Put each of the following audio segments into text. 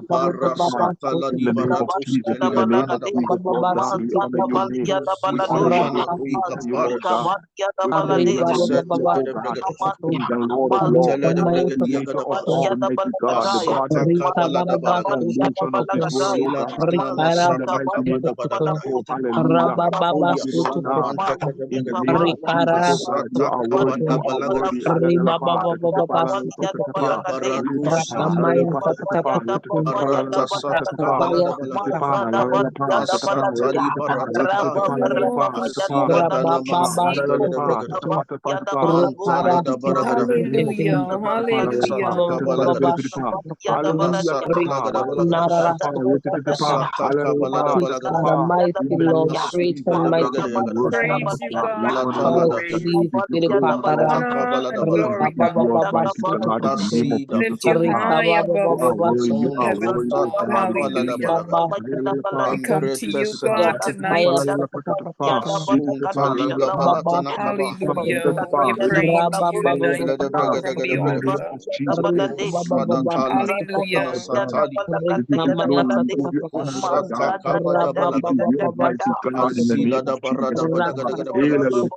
Parasatala In di the name of baratus Jesus, in the name eliadana of da Jesus, Lord God, we honor your name. We honor you, Ifayana we kuika honor you, Lord paris. God. We honor you It as is the said to King, let oh the God, brigade. King of kings and Lord of lords, Mantele de the brigade creator of yagadabas. Almighty God, the God Asata that kabala da the balagada. foundation of this world, oh Asila God. tana In the masata mighty name kabada of badagada. Jesus, hallelujah. Oh, Folias Lord God, manteke de in the brigade. name of Jesus, oh God, you Asata are worthy, kabada you are balagada. worthy. Ya baratu Hallelujah. arata sata kabala da balagada. Asatali baratakaya. Asila dana manantele de brigade. Mantala da baragada. Hallelujah. Hallelujah. Sata balagada. Hallelujah. Sata lagada balagada. Sata kabala da balagada. In the mighty Lord, great Asita and de mighty brigade We yagada. worship Praise you, you, God. We God. La honor tala you. da. Praise Bili We give you Bili praise, Pakara, Manta Lord. honor kabala da and We glory, balagada. thank God. you, Almighty God, in the name of Asida Jesus, Lift oh you God. high You above are all worthy, you the are Rikara, heavens, worthy, oh God. sata God. kabala da Hallelujah. balagada. We come to Ambrete you, sete. God, tonight. Asunta liga balatana kaba. Hallelujah. We pray to you tonight, Tele de God, brigade from gade the In the brigade. name altar. of Jesus, Sadatala. Hallelujah. Asatali. we give you glory, we give you honor, Lord Usata God. kabada We balagada. give you Almighty God in the Asila name da of barada Jesus, oh balagada God. gada balagada.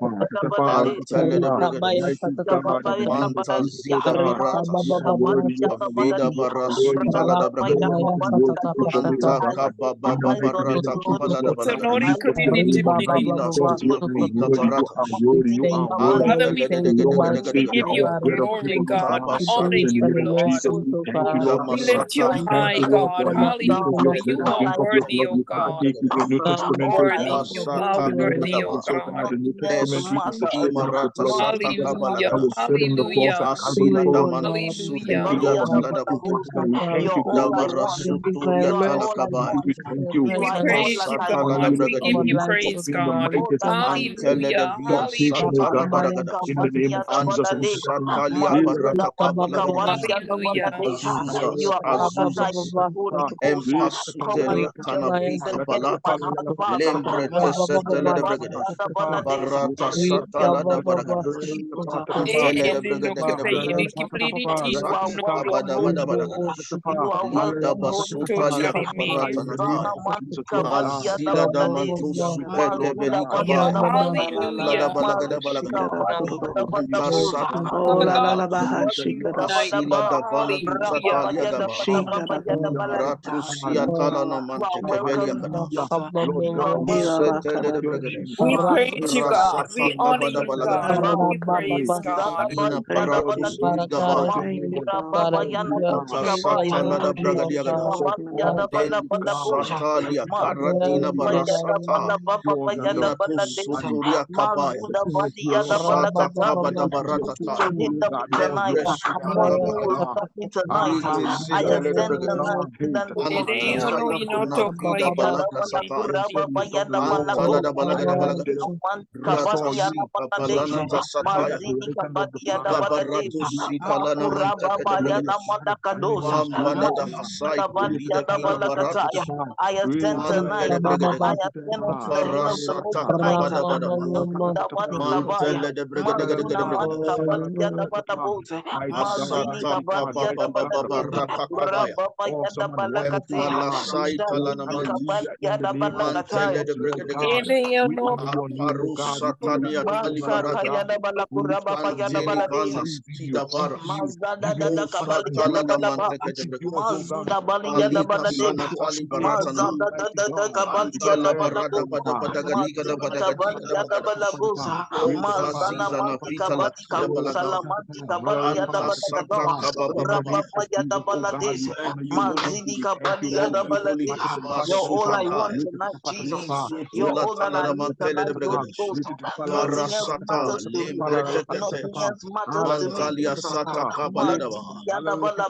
Antele de brigade. Mighty God, in the name of Manta Jesus, oh zida God. baratas. You are worthy, you are worthy, Avida you are worthy. barasuta la da You are brigade. worthy to be worshipped this morning, oh Anta God. kababa In the mighty name barata of kabala Jesus, da oh So, God. balagada. Lord, We you lift continue you to up, be mighty Ila God. You suna are pika worthy, you are baratas. worthy, you are worthy. Father, Antele we de O gede Lord gede and gede Savior, give gede. you our bread of glory, heaven, oh God. We God. honor Ikabasata. In the you, name of Lord. Jesus, we thank you, Ida Lord We God. lift you masata We thank high, you, kabada Lord God. God. balagada. We thank you, Lord. Hallelujah. Let You us are drink of your worthy, blood. O We God. partake in the New You are Testament, oh worthy. God. You are Masata In the name of worthy, O kabadaba. Jesus, oh God. God. The New Testament is the Mesuti shedding of the marata blood of sata Jesus. Hallelujah. That kabalagada. was shed on the cross of Hallelujah. Calvary Asila for us. damanto We thank Hallelujah. you, sutelia Almighty kapaladaba. God. We thank you, God. Dabarasuturia talakabaya. We thank you. We praise you, Masata la God. We give debragadi. you praise, In the God. mighty name of Jesus, Antele de Hallelujah. bia salvation, oh satali God. Hallelujah. baragada. In the name of Jesus, oh God. Ansatalia barata kabalagadusa. Hallelujah. Jesus, Jesus. Empasutelia tanapika palata. Lembrete setele de bragade. Barata satala de baragada. Antele de bragade gade baragada. Asata kabada bada baragada. Lida basutalia Totally me. kaparata In the name nataya. of Jesus, oh God. Azila da manto supete beli kabaya. Lada Hallelujah. balagada balagada. Anta sata Oh la la kabalada. la baha Tonight, shikara. Asila God. davana Hallelujah. kusatalia gaba. Shikara. Ratusia tala na mante kebelia Hallelujah. kadas. Lord God, we Ila Setele exalt de bakara. your bregade. name. We praise you, God. Rasata We honor kabada you, balagada. God. We give you praise, God. Ina Thank you, paratus Jesus. iligabaya. Thank you, God. Anta Thank you, sata Lord. lada Thank bragadia you, gadas. Lord. Deli satalia karatina barasata. Nato suturia kabaya. Asata kabada baratata. Lembre supika barata. Lite setele de brigade. Ede Anta ono napida inotoko balaka sataya. Anta la da balagada balagada. Rata sika palana ta sataya. Ikabarato sita lana manta kede brigade. Mambala da hasai kulida kina baratus. Ante de brigade. Barasata kabada badaba. Mantele de brigade gade gade brigade. Mighty God, Asata mighty God, kababa mighty God, baba rata kabaya. awesome and wonderful Empala God. saita lana mante. Hallelujah. In the name of Mantele Jesus, de Lord brigade gade. God, Ede we ono honor your name, O God. We honor Aparusatania your name, Lord kalibarata. God. We lift up your name, Anteli God. kana We give you skida honor. varas. We give you honor and Usatala da glory. manteke de We give brigade. you, oh God, Alita we lift you up. sanatali We give you baratana. glory, mighty God. We Antala declare that, barada oh bada God. bada gadiga da bada gadiga da bada gada. Umpaziza na pita la kida balata. Anta sata kababa In the baba. name of Jesus, oh God, we Thank honor you, you, we Holy thank you, Ghost. we thank you, Thank Lord. you, Holy Ghost. Masutakaya. Lisutula tala na mantele de brigade. Parasata lembretekete. Mantalia sata kabaladaba.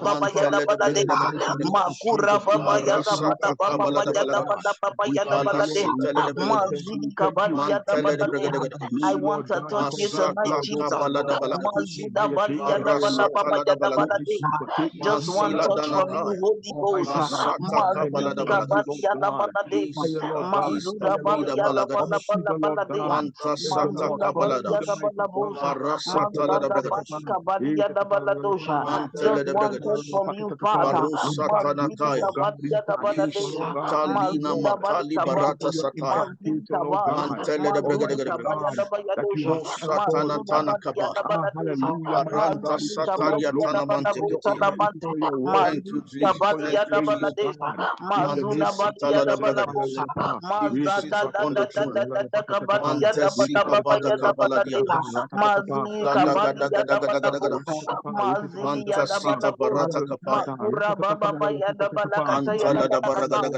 Mantele de In brigade the gade. mighty name of Jesus, oh God, we thank Parasata you, kabalada oh balagada. God. We thank you, Lord. We Palasutele de thank you, we brigade. thank you, we thank you. We Mantele de give you brigade honor gade. and glory, Lord God. You command the Masata day, oh God, kabalada Lord. balagada. May your day be blessed, Lord. Parasata la da balagada. Mighty Jesus, take control, Masila Lord God. danakaya. Almighty God, we Masata depend kabalada upon you, balagada. Lord God. Higher, Jesus, Lord God. Jesus, Higher, Lord vida God. balagada. Come hither, Lord God. Manta Come hither, sata Lord. Come kabalada. hither, mighty God. Parasata la da bragada. Mantele de bragada. Father. Barusa Tanakaya, Talina Matali Barata Sataya, Mantele de Bregadegade, Satana Tana Kaba, Aranta Satalia Tana Manteketi. Thank you, Jesus. Thank you, Jesus. Mazuna badia da balabosa, mazada da da da da da da kabadia da bada baya da baladia, mazuni kabadia da balabosa, mazini ya da balabosa, makura baba baya da balakata ya da balakata,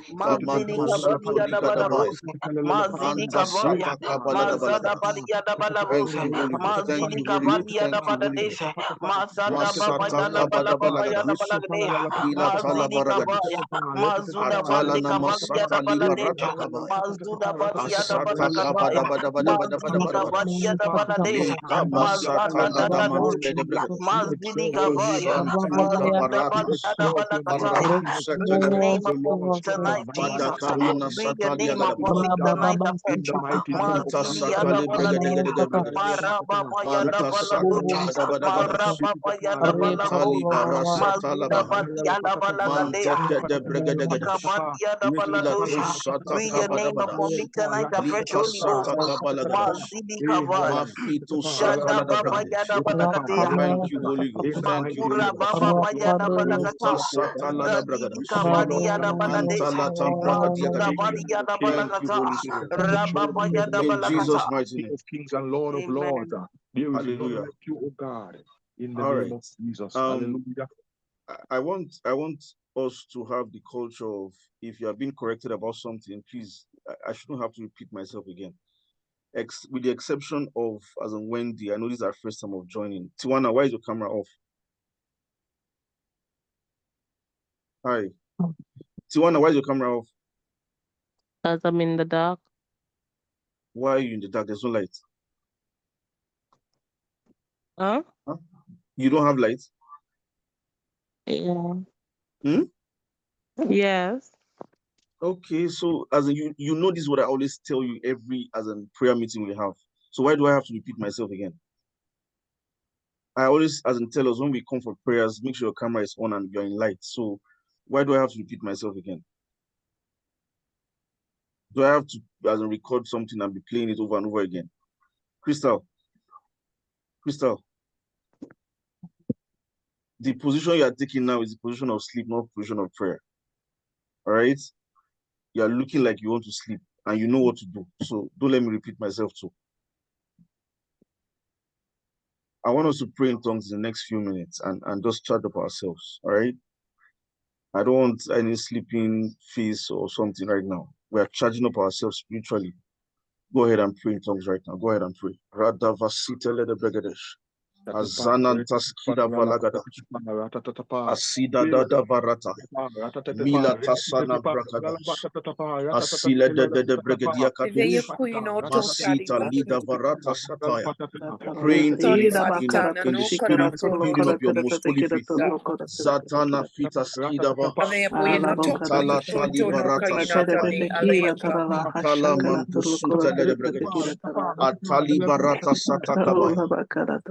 mazini kabadia da balabosa, mazini kabaya, mazada badia da balabosa, mazini kabadia da baladesha, mazada baba ya da balababa da balagade. Mazini kabaya, mazuda bande kabadia da baladeja, mazuda badia da balakataya, mazini kabadia da baladeja, mazada da da doja, mazini kabaya, mazada badia da balakataya. Bring your name upon me tonight, Jesus. Bring your name upon me tonight, In the afresh. mighty name of Mazini ya da baladeja, marababa ya da baladoja, marababa ya da balabosa, mazuda badia da balagadeja. Bring your name upon me tonight, the fresh Holy Ghost. Mazidi Kavaya. Shada Baba Yada Balagatea. Thank you, Holy Ghost. Thank you, Holy Makura Ghost. Baba Yada Balagata. Tasatala da Razidi Bragadas. Kabadi Yada Baladesa. Antala Tambraka Mazuda Diagade. Badi Yada Thank you, Balagata. Holy Spirit. Rababa Yada In Jesus' Balagata. mighty King name. of kings and Lord of lords. Amen. There is none Hallelujah. like you, O God, in the All name right. of Jesus. Um, Hallelujah. I want us to have the culture of, if you are being corrected about something, please, I shouldn't have to repeat myself again. With the exception of, as in Wendy, I know this is our first time of joining. Tiwana, why is your camera off? Hi. Tiwana, why is your camera off? As I'm in the dark. Why are you in the dark? There's no light. Huh? You don't have light? Yeah. Hmm? Yes. Okay, so as in you know this is what I always tell you every as in prayer meeting we have. So why do I have to repeat myself again? I always as in tell us when we come for prayers, make sure your camera is on and you're in light. So why do I have to repeat myself again? Do I have to as in record something and be playing it over and over again? Crystal, the position you are taking now is the position of sleep, not position of prayer. All right? You are looking like you want to sleep and you know what to do. So don't let me repeat myself too. I want us to pray in tongues in the next few minutes and just charge up ourselves. All right? I don't want any sleeping face or something right now. We are charging up ourselves spiritually. Go ahead and pray in tongues right now. Go ahead and pray. Radavasita ledebegedesh. Azanantaskida valagada. Asida dada varata. Mila tasana brakadas. Asile de bregedia Veio kadosh. cuino Masita tocariva. lida varata sataya. Praying Sorry, in the Fatana, no spirit, conoco. building up your most holy faith. Zatana fita skidava. Aveia puino toco Itala ito tali tono barata caino sataya. toni aleata. Itala mantusuta de bregadesh. Atali barata satakabaya.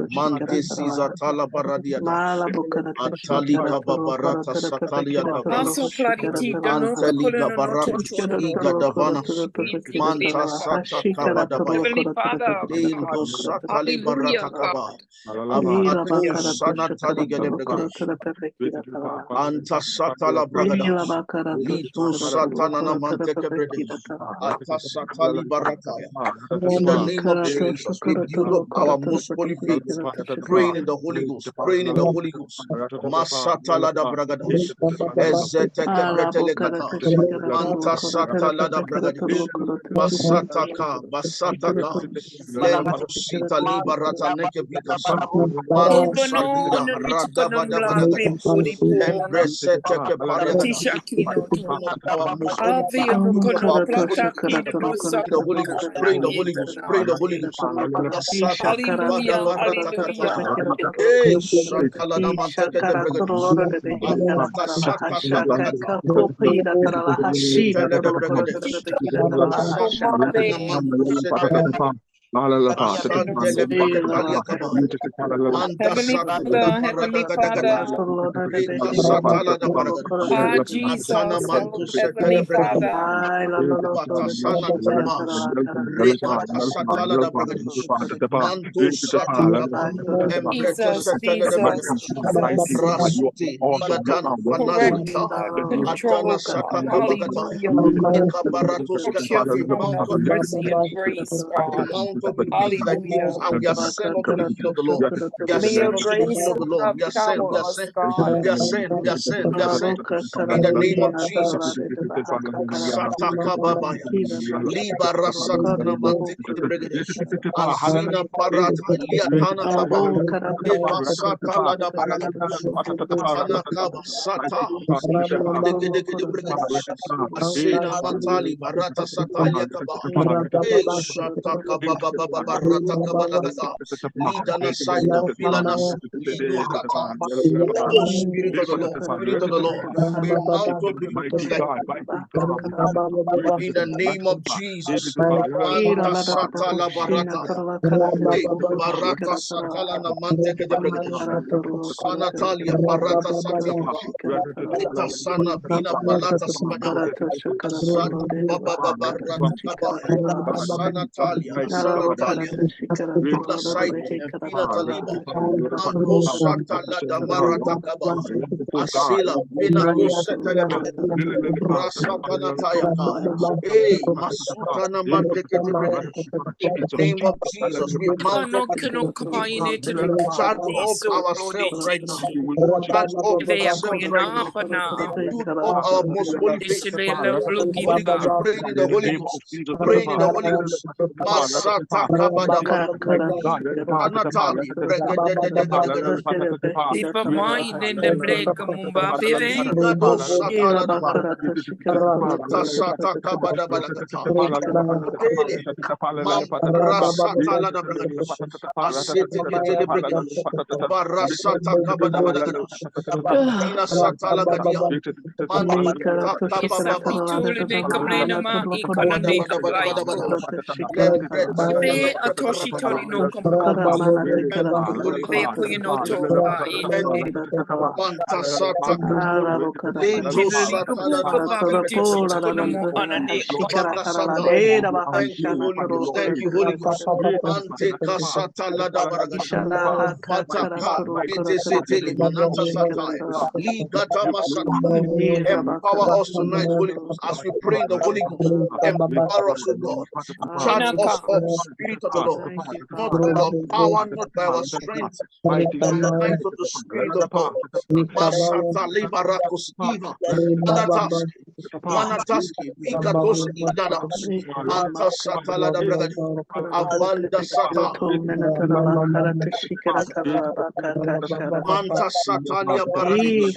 Mante siza tala baradiada. Atali kababarata satalia Also davanas. clarity, the no Anteli colonna no gabaratus tocho. igadavanas. Manta sata kabadabaya. Heavenly Father, Indo satali hallelujah, barata God. kaba. Avato Hallelujah. sanatali gedebregadesh. Anta satala bragadas. Lito satanana manteke bredesh. Ata satali barataya. In the name of Jesus, we build up our most holy faith, praying in the Holy Ghost, praying in the Holy Ghost. Masatala da bragadas. Ezeteke pretelekata. Manta satala da bragadas. Basataka, basataka. Lento sita liberata neke vikas. Maro Over no salida one rada riticonum vada la badagada. puri pona. Embrese teke pariagada. Tishakino We build to. up our most holy faith. Avia no We build up cono our most holy plata faith. kid Pray in the Holy brosakuna Ghost, pray in the Holy Ghost, pray in the Holy na. Ghost. Masata kabada Hallelujah, barata hallelujah. kataya. Eh, shakala na manteke de bregados. Anta sata kabakata. Itele de bregadesh. Masata na mantu setele. Heavenly Father, Jesus, Heavenly Father, Jesus, correct, control, God, hallelujah, mercy and grace, God, hallelujah. And we are sent unto the hill of the Lord. We are May sent your unto the hill grace of the Lord. We are sent, we shower are us, sent, God. we are sent, we are sent, we are sent. In the name of Jesus. Sataka babaya. Libara satana manteke de bregadesh. Azina parata liatana kaba. Eva satala da baragadosh. Atana kaba sata. Deke deke de bregadesh. Asena matali barata satalia kaba. Shataka baba baba barata kaba lagada. Lidana saita filana lido sata. Oh, Spirit of the Lord, Spirit of the Lord, we mount up with today. In the name of Jesus, Manta Satala Barata, Barata Satala Namante de Bregadesh, Sanatalia Barata Sativa, Eta Sana Bina Palata Sabada, Santa Baba Barata Kabaya, Sanatalia, Sanatalia, Vila Saiti, and Vila Taliba, Anto Satala Damarata Kaba, Asila, Vina Kusetele, Rasatanataya. Hey, Masutana Mantekete Bregadesh. In the name of Jesus, we mount up with we charge up ourselves right now. Charge up ourselves right now. We put up our most holy faith. Holy Ghost, praying in the Holy Ghost. Praying in the Holy Ghost. Masata Kabadaba. Anatali. Deeper mind in the Blake Mumba, baby. Ligado Satala Dabara. Sata Kabadabalakata. Mambrasatala Dabragadesh. Asete Ketele Bregadesh. Barasata Kabadabadagadosh. Tina Satala Gadia. Mantata Kabababa. Thank you, Holy Ghost. Thank you, Holy Ghost. Ante kasata la da baragada. Pataka ete setele mananta satai. Ligata masata. Empower us tonight, Holy Ghost, as we pray in the Holy Ghost. Empower us, O God. Charge us up, Spirit of the Lord. Not by our power, not by our strength, but the might of the Spirit of God. Masata libarakus eva. Manataski, Vikatos Idadas, Anta Satala da Bragadi, Avanda Sata, Manta Satania Baradi,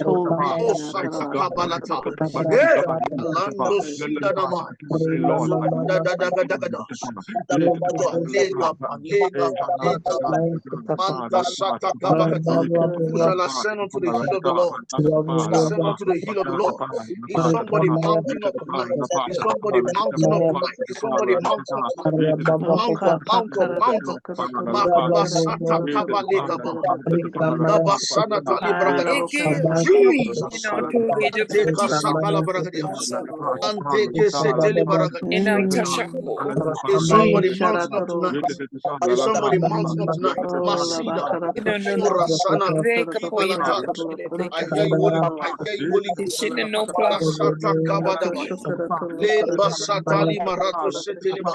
Osata Kabalata, Lando Sidanama, Manta Sata Kabakata, who shall ascend unto the hill of the Lord? Who shall ascend unto the hill of the Lord? Is somebody mounting up tonight? Is somebody mounting up tonight? Is somebody mounting up tonight? Mount up, mount up, mount up. Makasata kabalekaba. Gabasana talibragada. Jesus. Teka satala bragadia. Anteke setele bragadia. Is somebody mounting up tonight? Is somebody mounting up tonight? Masida. Urasana kibalata. I hear you, Holy Ghost. I hear you, Holy Ghost. Basata kabadabaya. Lemba satali marato setelima.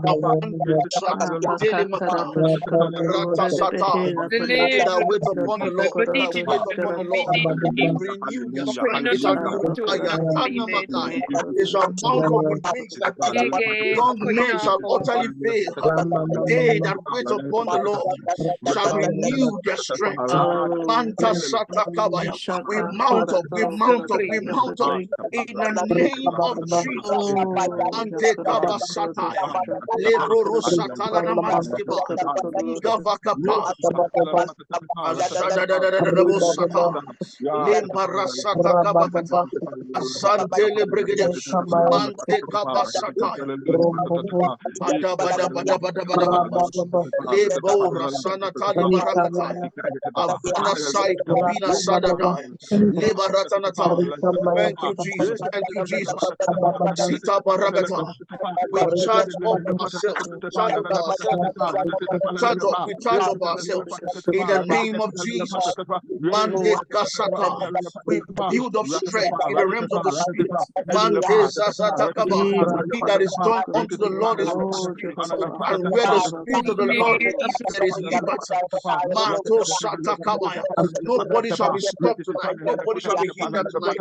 Avando satele maka. Rata sata. They that wait upon the Lord. They that wait upon the Lord. Renew their strength. They shall do ayatana makai. They shall mount up with wings like eagles. Young men shall utterly fail. They that wait upon the Lord shall renew their strength. Manta sata kabaya. We mount up, we mount up, we mount up in the name of Jesus. Ante kabasataya. Lebro rosatala namanskiba. Gavakapa. Ashadadadadadabosata. Limbarasata kabakata. Asante lebregede. Mante kabasataya. Bada bada bada bada bada bada. Lebo rasana tali barakata. Avana sai kabina sadada. Liberatanata. Thank you, Jesus. Thank you, Jesus. Sita baragata. We charge up ourselves. Charge of ourselves. We charge of ourselves. In the name of Jesus. Mande kasata. We build up strength in the realms of the spirit. Mante zazatakaba. He that is joined unto the Lord is one spirit. And where the spirit of the Lord is, there is liberty. Manto satakabaya. Nobody shall be stopped tonight. Nobody shall be hindered tonight.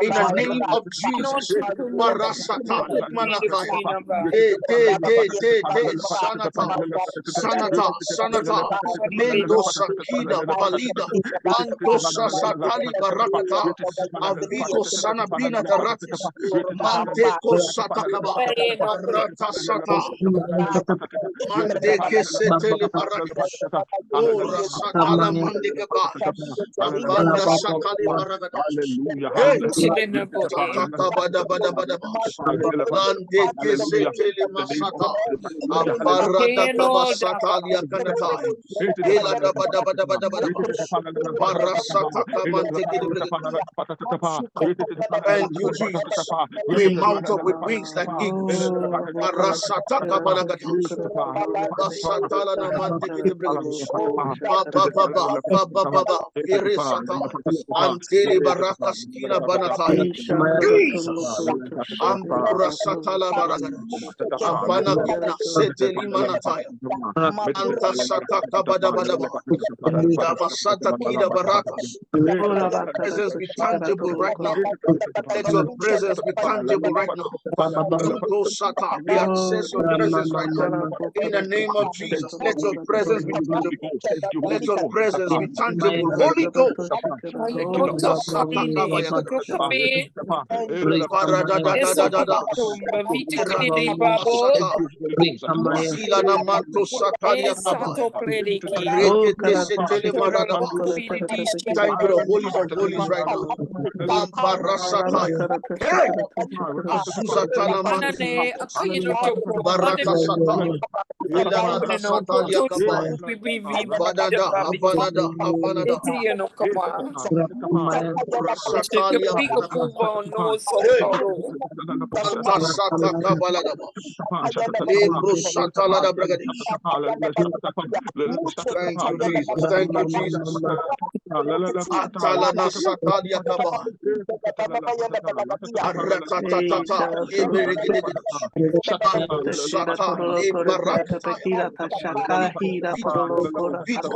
In the name of Jesus. Marasata. Manakaya. Sanata. Mendo sakida balida. Anto sasatali barakata. Aviko sanabina taratis. Manteko satakaba. Marata sata. Mande kesetele barakish. Ora satala mande gaba. Avanda satali baragada. Hallelujah. Hey! Hallelujah. Sataka bada bada bada ba. Mande kesetele masata. Avarada kaba satali akanata. Ela da bada bada bada bada ba. Parasata kamante gede. Thank you, Jesus. We mount up with wings like eagles. Parasata kabalagada. Basatala na mante gede brigadish. Baba baba baba baba. Irisata. Anteli barakas kina banataya. Jesus. Ambura satala baragadish. Avana kina seteli manataya. Anta sataka bada bada ba. Davasata kida barakas. Let your presence be tangible right now. Let your presence be tangible right now. Manto Sata, we access your presence right now. In the name of Jesus, let your presence be tangible. Let your presence be tangible. Holy Ghost. Ita Sata Kabayagada. Paradadadadada. Sata. Zila na manto Satalia Kabaya. Rekete setele maradaba. Thank you, the holies of holies right now. Ambarasataya. Hey! Azuzatana mante. Barata sata. Ilanata satalia kabaya. Abadada, avanada, avanada. Rasatalia kabaya. Hey! Anta sata kabaladaba. Lebro satalada bragadish. Thank you, Jesus. Thank you, Jesus. Atalana satalia kaba. Aratatata. Eberegedegedish. Manto sata. Lebarakataya. Vito.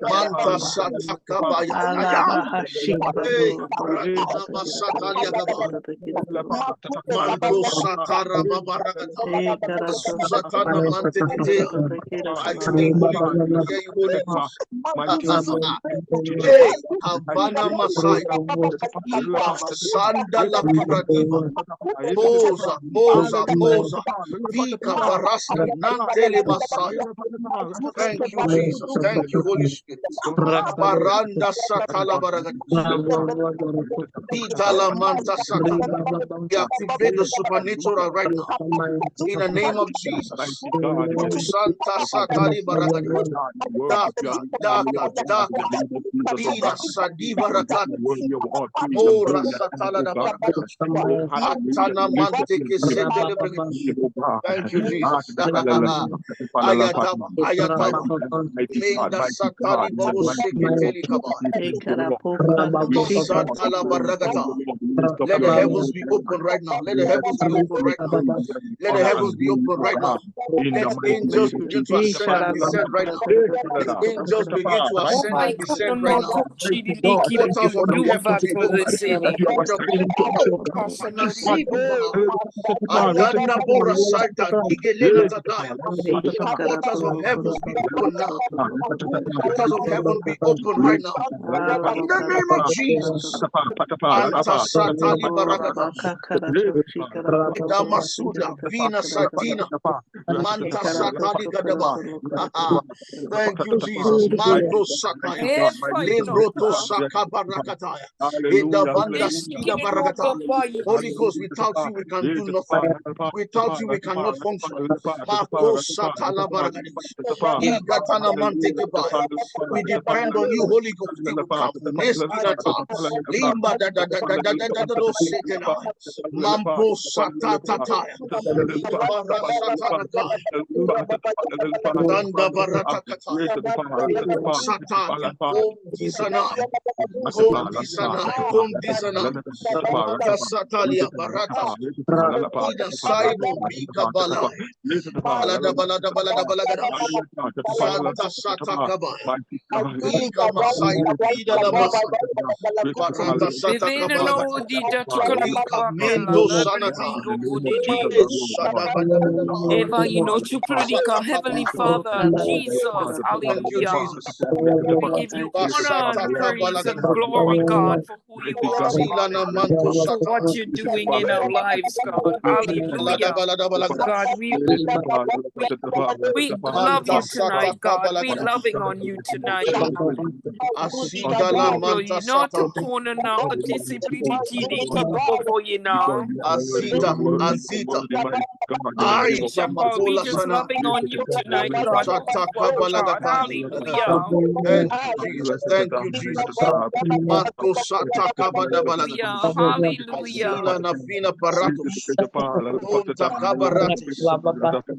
Manta sata kabaya. Hey. Ratanama satalia kaba. Manto satara babarakata. Suzatana manteketea. I see Holy Ghost. I hear you, Holy Ghost. Hey, Havana Masai, Sanda la Kuradiva, Moza, Vika Paraski, Nantele Masai. Thank you, Jesus. Thank you, Holy Spirit. Baranda Satala Baragatis. Itala Manta Sata. We activate the supernatural right now. In the name of Jesus. Santa Satali Baragatis. Daka. Ina Sadiva Rakat. Ora Satala da Barakata. Atana Manteke Setele Brigadish. Thank you, Jesus. Ayatama. Menda Satali Baroseke Telikaba. Satala Baragata. Let the heavens be open right now. Let the heavens be open right now. Let the heavens be open right now. Let angels begin to ascend and descend right now. Let angels begin to ascend and descend right Loko chidi God, liki thank you you for the do work va of for the God that city. you are starting to do. Receive, Ayana Bora Santa, Digelena Tadaya. The portals of heavens be open now. Portals of heaven be open right now. In the name of Jesus. Anta Satali Baragadas. Damasuda, Vina Satina, Manta Satali Gadaba. Thank you, Jesus. Manto Sataya. Ever you know, Lembroto Saka Barakataya. Hallelujah, Edavanda Eshiki Skida hallelujah. you know, Barakata. Papa, Holy Ghost, without you we can do nothing. Without you we cannot function. Mako Satala Baragadas. Igatana Mantekebaya. We depend on you, Holy Ghost. Igukapu Neskinata. Limba da da da da da da da da do setena. Mambo Satatataya. Igabara Satanakaya. Danda Baratakataya. Sataya. Om Disanaya. Om Disanaya. Om Disanaya. Manta Satalia Barata. Ida Simon Bika Balai. Balada balada balada balagada. Santa Sata Kabaya. Ika Masai Vida Namasa. Barata Sata Vivere no Kabalagata. di datukana Ika papa kala Mendo Sanata. laveringo budidi. Shada Badadada. Eva you know chukrudika, Sata Heavenly Kabaya. Father, Jesus, Thank you, hallelujah. Jesus. We give you honor Basata and praise and Kabalagada. glory, God, for who you are, Azila God, na Manto and for what Sata. you're doing in our lives, God. Balada Hallelujah. balada balagada. God, we we love Manta you Sata tonight, God. We Kabalagada. loving on you tonight. Asida la Manta Not Sata. a corner now, a discipline for you now. Azita, Azita, I We Kamakola just Sana, loving on you tonight, God, for who you Sataka are, God. Balagata. Hallelujah. Thank you, Jesus. Thank you, Jesus. Manto Sataka Badabalagata. Hallelujah. Hallelujah. Azila Nafina Paratus. Punta Kabaratis.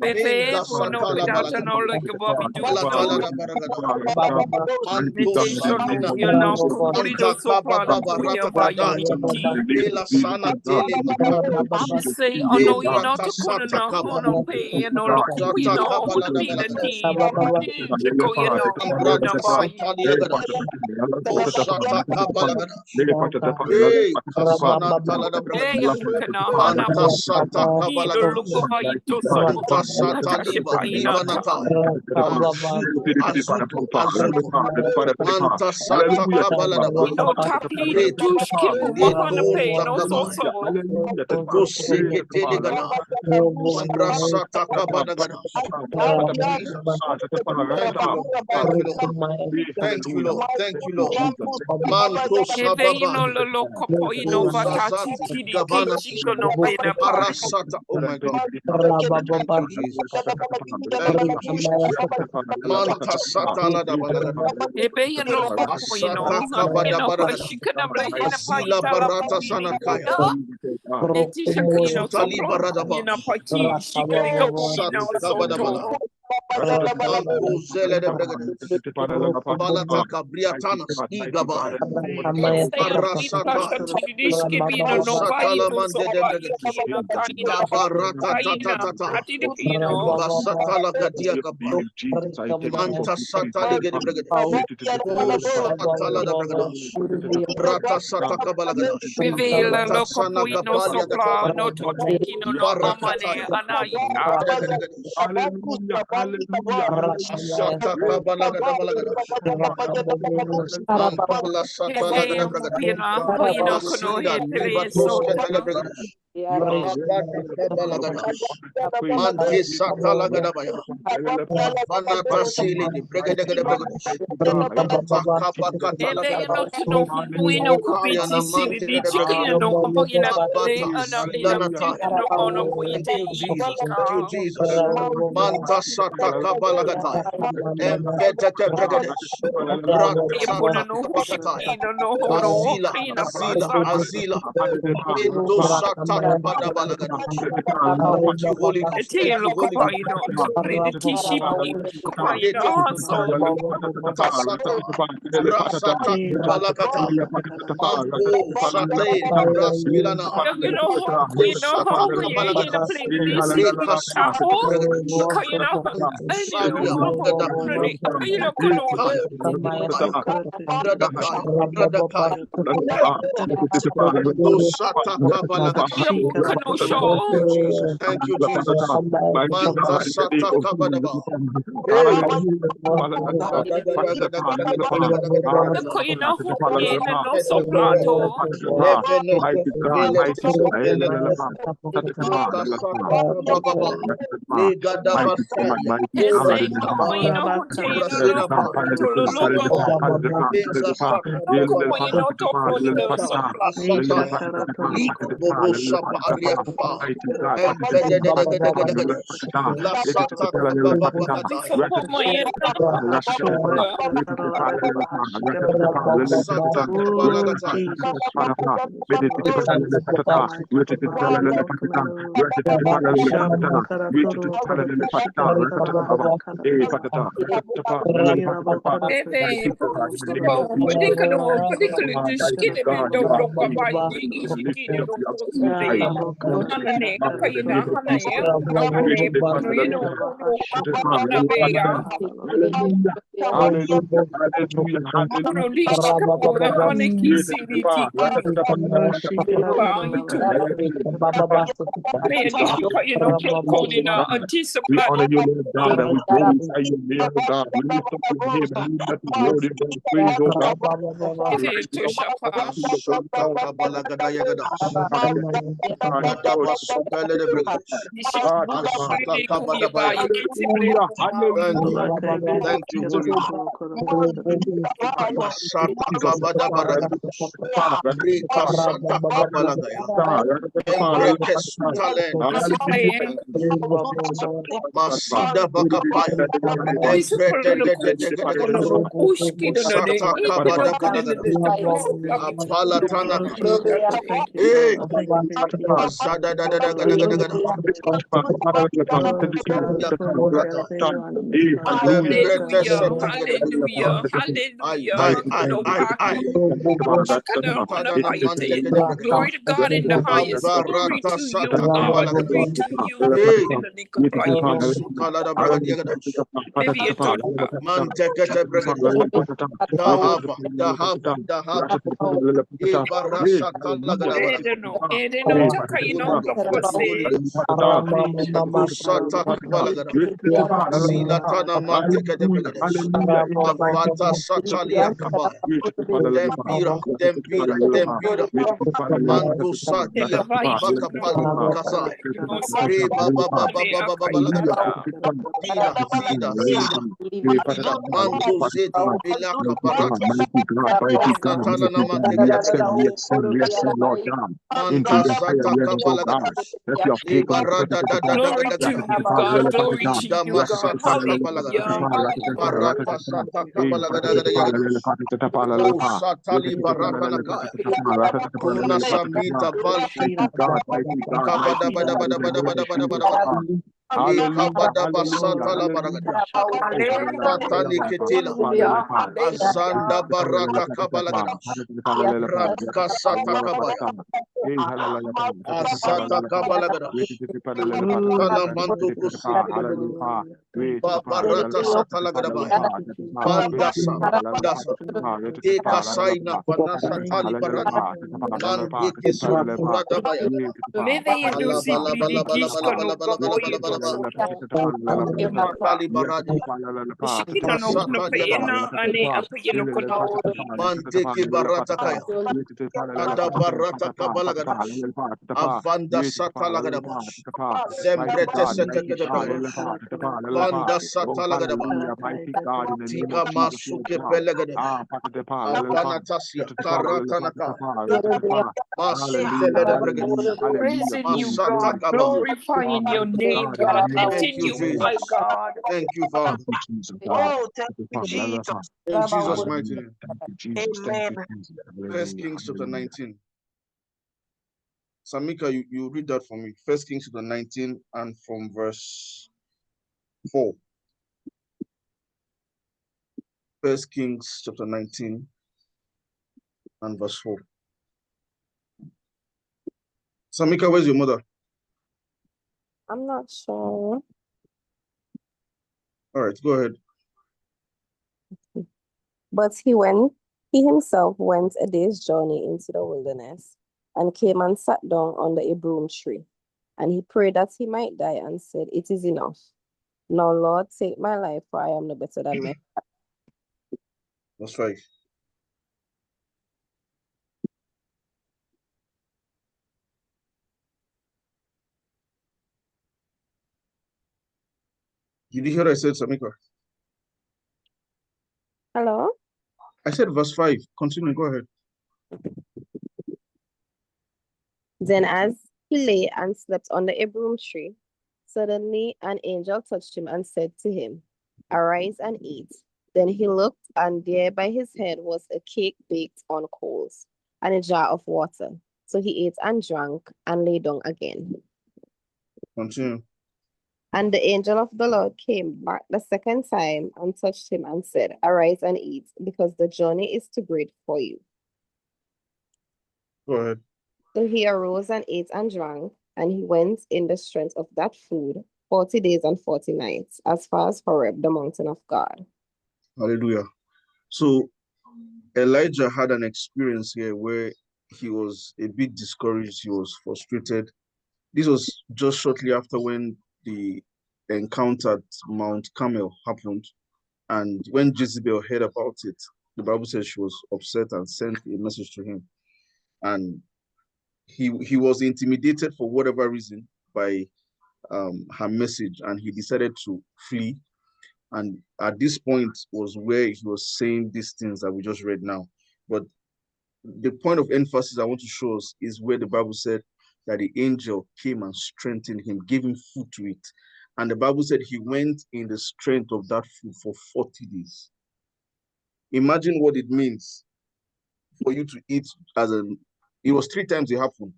Pepe, Minda for no Satala pedata, Balagata. no like what we do Alatala now. da Baragada. Manto Meditation, no, Satina. you know, Kupurido Anta Soprano, Kabadaba Kuya Ratakadai. Bayititi. Ela Sana Tele We Makatus. say, oh no, you're not Lebrata a corner, no, Satakaba. oh no, pay, no, look, you Jata know, who Kabala da the Balagada. tea, go, you know, Ambrata Kuna Bayi. Satali Lagadash. Osata Kabalagadash. Hey, Kasana Talada Hey, Bragadash. Yakana, Hana, Manta Sata Ido, Kabalagadash. Lukubaito, so, Manta Sata Liba, Liba Atashapinata. Natai. Azuto, Azuto, Azuto. Manta Sata Hallelujah. Kabaladaba. No tapi de Leto, tushke mumba na Leto pe no so Takabai. so. Koseke Telegada. Mambra Sata Kabadagadash. Jesus. Thank you, Lord. Thank you, Lord. Thank you, Lord. Thank you, Lord. Manto Eve Sababa. no lo lo kopo no Oh, vatati Zazati tidi Gavana kichiko no pe na pai. Arasata. Oh my God. Thank you, Jesus. Thank you, Jesus. Manta Satala da Balagada. Ebe no kopo Asata Kabada Baragada. shika na bre na pai Azila tala Barata pitidi. Sanakaya. Etisha Sutali sopra Baradabash. pati shika ni kapo Sata so Kabadabala. to. Manto Zele de Bregadesh. Balata Cabriatanas. Igabaya. Este Parasata. pasha tidi shke no pai Osatala to so Mande de pai Bregadesh. na kaina. Kabarata Kaina, Tatatata. ati de pino. Basatala Gadia Gaba. Jesus, I thank you for Manta Satali Gede Bregadesh. Oh, Satala de Bregadesh. Rata Sataka Balagadash. Rivela lo Tasana copo no Gabalia de sopla, no Kabaya. totukino no amane Barakataya. anaika. Hallelujah, hallelujah, hallelujah. Sata Kabalagada Balagadash. Mantala Satala Hefe Gada you Bragadash. know, kono Masinda hetele Libatos so. Ketelebrigadash. You are Mabada Kabalagadash. Mante Satala worthy. Gadabaya. Vanata Sili de Bregadegade Brigadash. Manta Kabakatala Ebe no Gadabaya. kuno no Okaya kupiti sili Namante di de chikino Brigadash. no amagina Mabata le ana ina Silanataya. no ono Thank poite you, Jesus. Thank you, ikika. Jesus. Manta Sataka Balagataya. Empeteke Bregadesh. Rata Epuna no Sataka Bakataya. hushikino no hono Azila, kina Azila, pasa. Azila. Mendo Sataka Badabalagadash. Thank you, Holy Ghost. Thank Ete you, lo Holy kopa Ghost. ino chukri di tishi pi kopa Dete ino haso. Tasata. Rasata Balakata. Mango Sate Cabraskilana. You know, Ko you know, Sataka you in a Balagada. play this Leka Sutu aho, Bregadesh. you know, Salia Brada Radakaya Dosata Kabalaga. Thank you, Jesus. Thank you, Jesus. Manta Sata Kabadaba. We honor you, Lord God, and we glorify your name, oh God. We lift up your name and we let the word in the praise, oh God. Thank you, Holy Masida Bakapaya, Apalatana, Glory to God in the highest. Glory to you, God. Glory to Lord God. Into the higher realms, oh God, that you have taken us. Glory to you, God. Glory to you, God. Azanda barata kabalagada. Kasata kabaya. Asata kabalagada. Tana mandu brusi. Babarata satalagada baya. Bandasa. Bandasa. Eka saina panasa tali barata. Mandi kisu kurada baya. Tali baradi. Manteki barata kaya. Ada barata kabalagadash. Avanda satalagadabash. Zembrete setekedabaya. Vanda satalagadabash. Tika masuke pelegade. Avanatasia. Karatanaka. Masutele de bregadesh. Praising you, Masata God. kaba. Glorifying your name, God. Thank Lifting you, you, my Jesus. God. Thank you, Father. Oh, thank you, Jesus. In Jesus' mighty name. Amen. First Kings chapter 19. Samika, you read that for me. First Kings chapter 19 and from verse 4. First Kings chapter 19 and verse 4. Samika, where's your mother? I'm not sure. All right, go ahead. But he himself went a day's journey into the wilderness and came and sat down under a broom tree. And he prayed that he might die and said, "It is enough. Now, Lord, take my life, for I am no better than my." Verse 5. Did you hear what I said, Samika? Hello? I said verse 5. Continue, go ahead. Then as he lay and slept under a broom tree, suddenly an angel touched him and said to him, "Arise and eat." Then he looked, and there by his head was a cake baked on coals and a jar of water. So he ate and drank and lay down again. Continue. And the angel of the Lord came back the second time and touched him and said, "Arise and eat, because the journey is too great for you." Go ahead. So he arose and ate and drank, and he went in the strength of that food 40 days and 40 nights, as far as Horeb, the mountain of God. Hallelujah. So Elijah had an experience here where he was a bit discouraged, he was frustrated. This was just shortly after when the encounter at Mount Carmel happened. And when Jezebel heard about it, the Bible says she was upset and sent a message to him. And he was intimidated for whatever reason by her message, and he decided to flee. And at this point was where he was saying these things that we just read now. But the point of emphasis I want to show us is where the Bible said that the angel came and strengthened him, gave him food to eat. And the Bible said he went in the strength of that food for 40 days. Imagine what it means for you to eat it was 3 times it happened,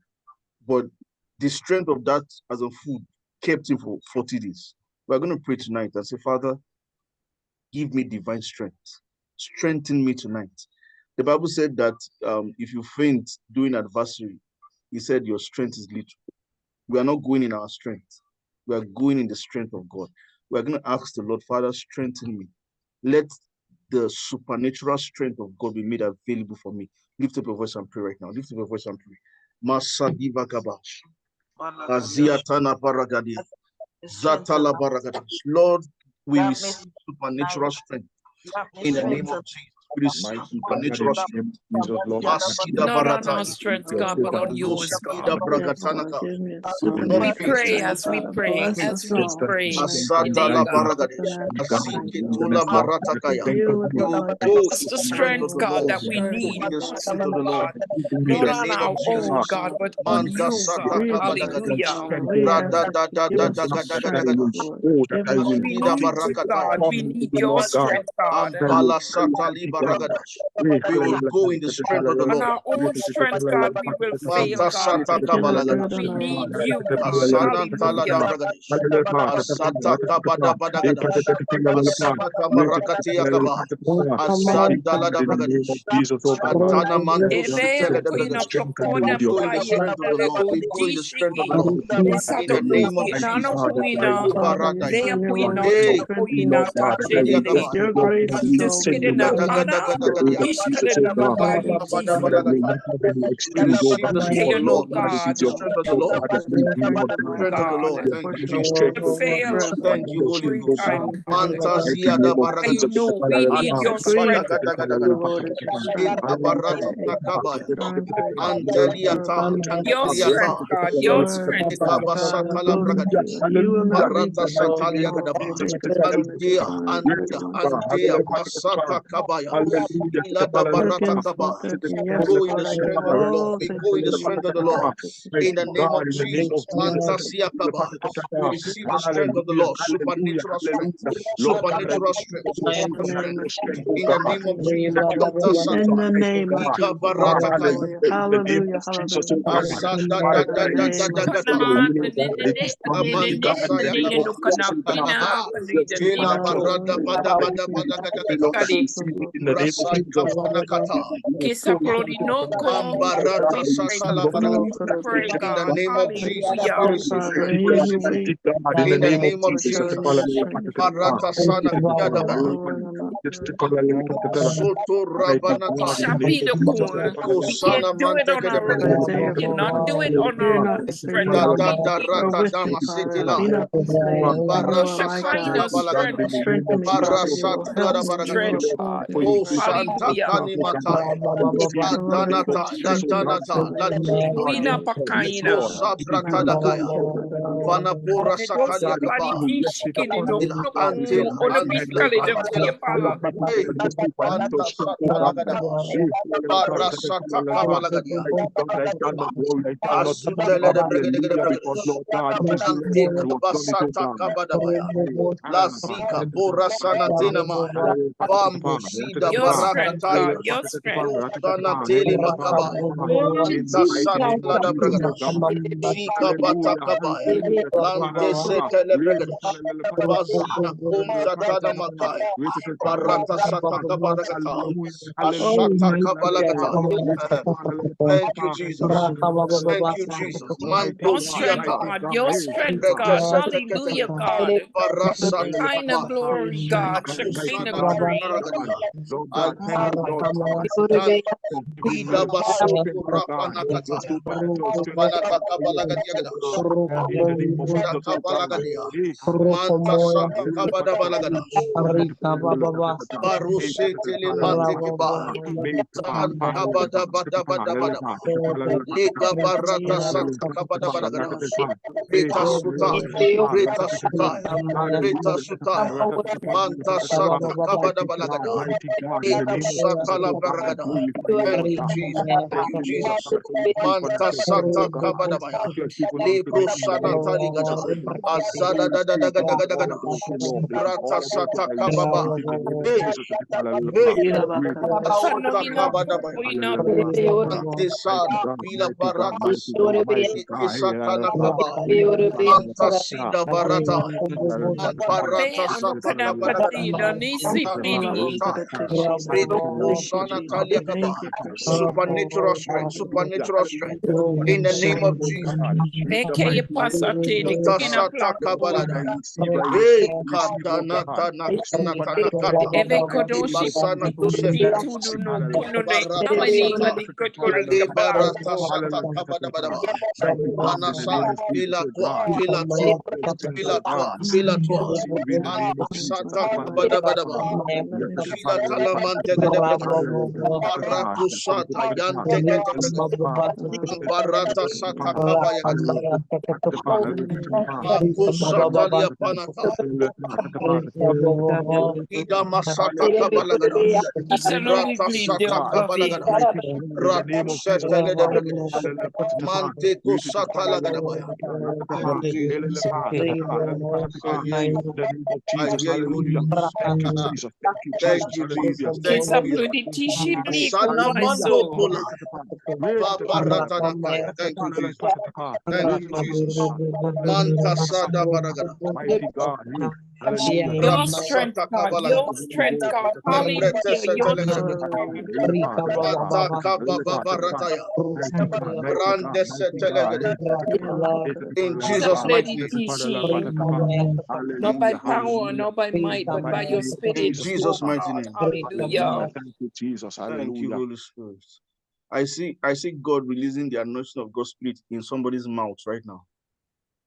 but the strength of that as a food kept him for 40 days. We're going to pray tonight and say, Father, give me divine strength. Strengthen me tonight. The Bible said that if you faint during adversary, he said your strength is little. We are not going in our strength. We are going in the strength of God. We are going to ask the Lord, Father, strengthen me. Let the supernatural strength of God be made available for me. Lift up your voice and pray right now. Lift up your voice and pray. Masadiva Gabash. Aziatana Baragadia. Zatala Baragadas. Lord, we receive supernatural strength in the name of Jesus. We receive supernatural strength. Not on our strength, God, but on yours, God. We pray as we pray, as we pray. It's the strength, God, that we need. God. Not on our own, God, but on you, God. Hallelujah. We need you, God. We need your strength, God. We will go in the strength of the Lord. On our own strength, God, we will fail, God. We need you, God. Thank you, Holy Ghost. We need your strength. Your strength, God, your strength. Go in the strength of the Lord. We go in the strength of the Lord. In the name of Jesus. We receive the strength of the Lord. Supernatural strength. Supernatural strength. Supernatural strength. In the name of Jesus. In the name of Jesus. Hallelujah. name of Jesus. We pray, In the God. name of Jesus Hallelujah. Christ, In in the the name of name of Jesus. Jesus, Marata Sana Yadaba, Soto Rabanata, Shall be the corner. We Kosana can't do it on Manteke our own. We cannot do it on our own strength, da but da we da need rata you. dama city la Shekinah balagada strength. barasata da baragada Strength, God. o santa Hallelujah. kani matai adanata lantanata lantina Wina ito pakaina. sabrata da kaya vanapura Negocio satalia kaba clarifici no ila no ono biscale de antela pala. hey anta sata lagada bas barasata kabalagadia Mighty God, I cannot glory, I cannot asutele de bregede hallelujah, because bregedes Lord God, it is you, Lord, Antika who have done it, oh basata God. kabadabaya. La zika bora sanatina maya. Bambu sida Your strength, barakataya. God, your strength. O sanateli makabaya. In Anta the mighty name of satla da Jesus, oh bragadas. God. Shika Hallelujah, batakabaya. hallelujah. Lante setele bragadas. Bazina kumsatana makaya. Barata sataka barakata. Hallelujah, Ashata hallelujah. kabalagata. Thank you, Jesus. Thank you, Jesus. Mighty Manto Your God, strength, siata. mighty God, God, your hey, strength, God. Rekesetekete. Hallelujah, God. Barasata Shekinah kapaya. glory, God. mighty Shekinah Kusana God. glory. baragadia. Lord God, thank you, Lord God. Antan For giving me ida the basoto strength, oh God, your rapanakataya. supernatural strength, oh Vanata God, for your kabalagadia people, oh gadas. God. In the name of Jesus, oh God. Shakabalagadia. Hey, Manta sata kabada balagadas. Barusetele manteke bai. San kabada bada bada bada ba. Lega barata sata kabada balagadas. Reta sutaya. Reta sutaya. Reta sutaya. Manta sata kabada mighty God, balagada. mighty God, in the Ito name of Jesus, sata la oh God, I baragada. glorify you, Thank Lord you, God. Jesus. Thank Thank you, you, Lord Jesus. God, for your Manta supernatural strength, sata oh God. kabadabaya. Put your people on to Libro the in the name of sanatali gada. Jesus, oh God. Azada Holy da da da Spirit, da da take da da da. all about you, Lord. Take Rata all about sata our kababa. spirit in the name of Hey, Jesus. hey. Hallelujah. Great is our No, Asuta we not, kabadabaya. we not. Antesada bila mighty God, baratus. mighty God, mighty God. Itesatana kabaya. Manta sida barata. Pe Barata ano sata kada kabadagada. patino ni sipini. Reto Kusana Talia Kaba. Supernatural strength, supernatural strength. In the name of Jesus. In the Peke ye mighty name of pasate Jesus, ni oh Ita God. kina Sata plako. Lord God, Kabalada. I Hey, receive, oh Katana God. Tana Tana Tana Kata. Eve Hallelujah. kodoshi Ibasana di Kusefetes. tudu no kuno ne Barata amani Sata. mani kotkoro de Lebarata plako. Sata Kabadabadaba. Mighty God, in the Manasa, name of Jesus, Vila oh Tua, God. Vila Tua, Take president, oh Vila Tua, God. Vila I Tua. receive in the name of Anta Jesus. Sata Kabadabadaba. Vila Talamante Gedebregade. Baratu Sata Yante Gedebregade. Barata Sata Kabayagada. Makusatalia Panata. Ida Masata Kabalagadas. Rata Absolutely Sata don't love it. Kabalagadas. In the name Ratu of Jesus, oh Setele de God. Bregadas. Mante Kusata Lagadabaya. Thank you, Jesus. I hear you. In the name of I Jesus, hear you, Holy hallelujah. Ghost. Thank you, Jesus. Thank you, Thank Jesus. you, Hallelujah. Jesus. Thank Kiss you, up Hallelujah. Jesus. the Thank you, tiship Jesus. me Hallelujah. Sanamando so. Pula. Paparatana. Thank you, Jesus. Thank you, Jesus. Manta Sada Baragada. Mighty God. Hallelujah. Your Rata strength, Sata God. Your Kabalagada. strength, God. Embrete Hallelujah. Your strength, Setelegade. God. Mata Kababarataya. Rande Setelegade. In Kiss up Jesus' mighty the name. tiship. Not by Hallelujah. power, Hallelujah. not by might, In the but by mighty your name of In spirit, Jesus. oh Jesus' mighty God. name. Hallelujah. Hallelujah. Thank you, Jesus. Thank you, Hallelujah. Holy Spirit. I see God releasing the anointing of God's Spirit in somebody's mouth right now.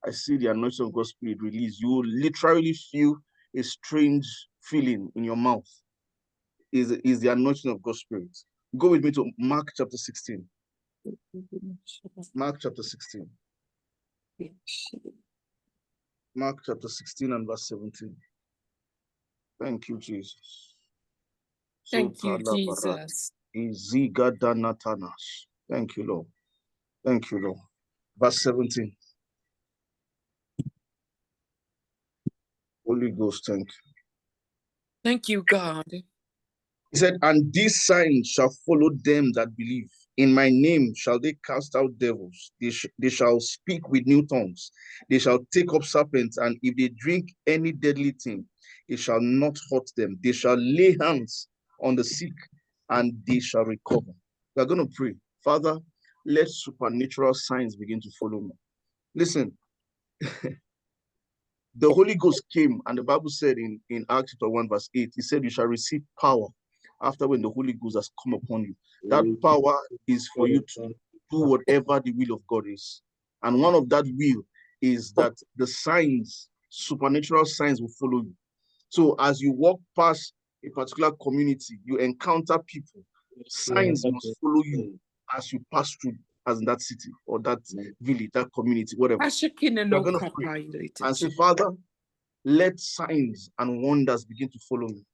I see the anointing of God's Spirit release. You will literally feel a strange feeling in your mouth. Is the anointing of God's Spirit. Go with me to Mark chapter 16. Mark chapter 16. Mark chapter 16 and verse 17. Thank you, Jesus. Thank you, Jesus. Thank you, Lord. Thank you, Lord. Verse 17. Holy Ghost, thank you. Thank you, God. He said, and these signs shall follow them that believe. In my name shall they cast out devils. They shall speak with new tongues. They shall take up serpents, and if they drink any deadly thing, it shall not hurt them. They shall lay hands on the sick, and they shall recover. We are going to pray. Father, let supernatural signs begin to follow me. Listen, the Holy Ghost came, and the Bible said in Acts chapter 1 verse 8, he said, you shall receive power after when the Holy Ghost has come upon you. That power is for you to do whatever the will of God is. And one of that will is that the signs, supernatural signs will follow you. So as you walk past a particular community, you encounter people, signs must follow you as you pass through, as in that city or that village, that community, whatever. You're going to pray and say, Father, let signs and wonders begin to follow me.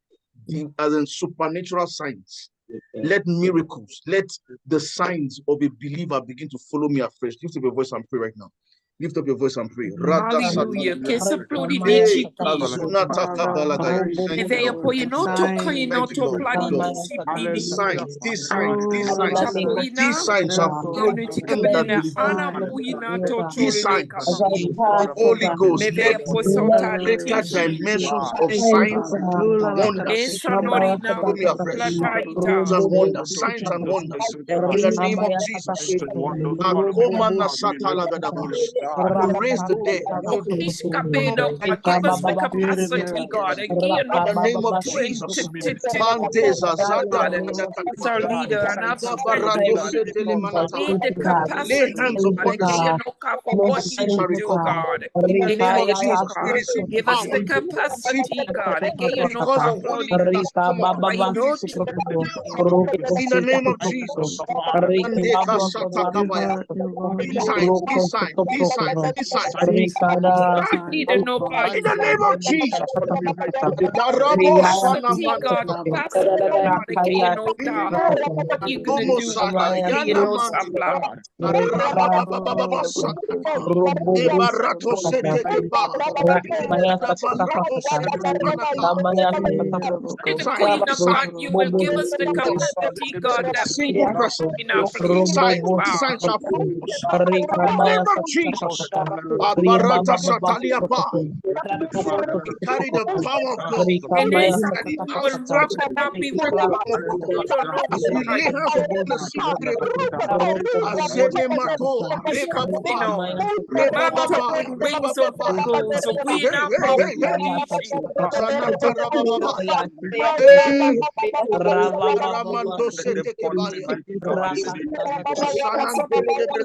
As in supernatural signs, let miracles, let the signs of a believer begin to follow me afresh. Lift up your voice and pray right now. Lift up your voice and pray. Hallelujah. Che sapori Hey, dici Sunata Kabalagaya. e veio poi no tocca in noto plani di These sibili. signs, these signs shall follow Io you. ti cammina ana puina to These chore signs, Holy Ghost, me let veio poi soltare greater dimensions of signs and wonders essa norina follow me afresh. Signs and wonders, signs and wonders. In the name of Jesus. Akoma Nasatala Gadabas. You raise the dead. Give us the capacity, God, again, In the name of Jesus. it's our leader and our strength, God. Need the capacity, Lay hands upon the sick. for what The he sick shall do, recover. God. In the name of Jesus, we receive Give us the power. capacity, God. Again, Because the Holy Ghost has come upon us. In the name of Jesus. These signs. Need to know by In the name of Jesus. capacity, God. Capacity, God. Again, what you gonna do, God? Again, supply. You will give us the capacity, God, that we Single person. in our place. Signs shall follow us. In the name of Jesus. Abarata Satalia Pa. We carry the power of God. And We then carry the we will wrap outstretched it up in arm of God. As we lay hands upon the sick, Azene Mato, Reba Baba, Reba Baba, with Reba wings of Baba. gold, so we Hey, not hey, bow hey, hey. Zanata Rababa. Ramando Seteke Balia.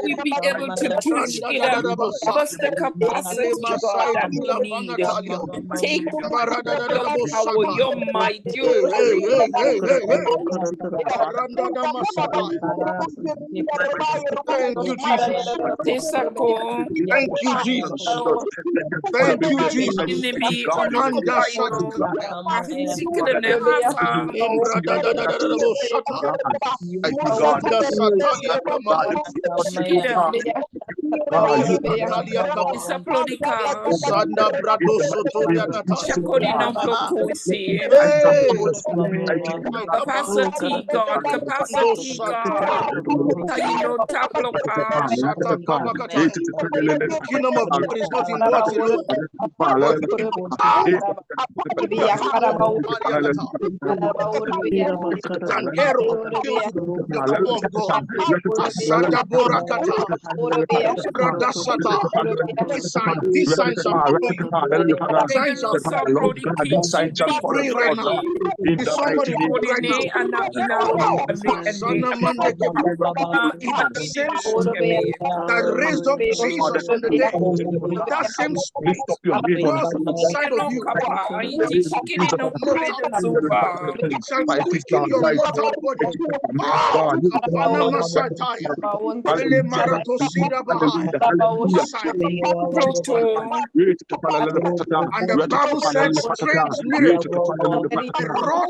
we be able to do it and give us the capacity, God, that we need. Take your power, your might, your Thank you, Jesus. Thank you, Jesus. Thank you, Jesus. Manda Sanda Brado Sotoria capacity, God, capacity, God. The kingdom of God is not in words alone, but in an arrow kills the power of God. Asanda Borakata. These signs shall follow you. Signs shall follow you. We pray right now. Is somebody pray right now? In that same spirit that raised up Jesus from the dead, that same spirit dwells inside of you. It shall quicken your mortal body. Kavana Masataya. Ele Marato Sira Bahai. And the Bible said strange miracles wrought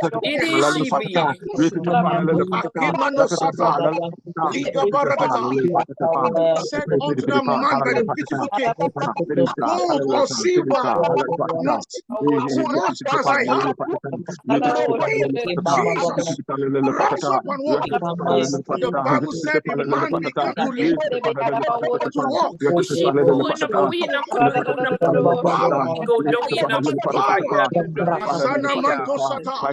Akimano Sata. Liga Barakata. Said unto the man by the beautiful king, gold or silver, not as I have. Jesus rose up and walked. The Bible said a man began to leap to walk. Power. Sana manto sata.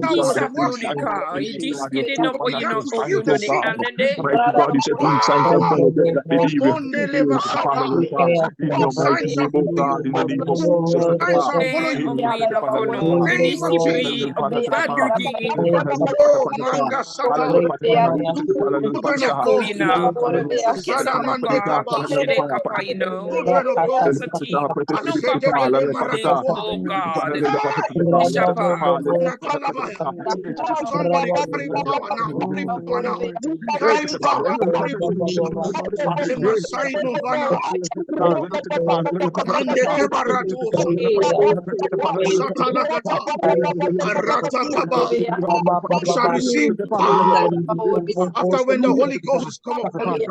That was walking. You to see. Mighty God, you said these signs shall follow them that believe in Mondeleva Sapa. in your mighty Signs name, shall oh God, in the name of Jesus. signs shall follow you. Name of Jesus. Oh, Manda Sata. Children of God. Sadamande Kaba. Children of God. Asedebele Maratua. Oh God, Bishop, Nakalabaya. Somebody carry power now. Carry power now. Carry power. Carry power. Sign of honor. Mande Kebaratus. Satalakata. Arata Kaba. You shall receive power. After when the Holy Ghost is come upon you.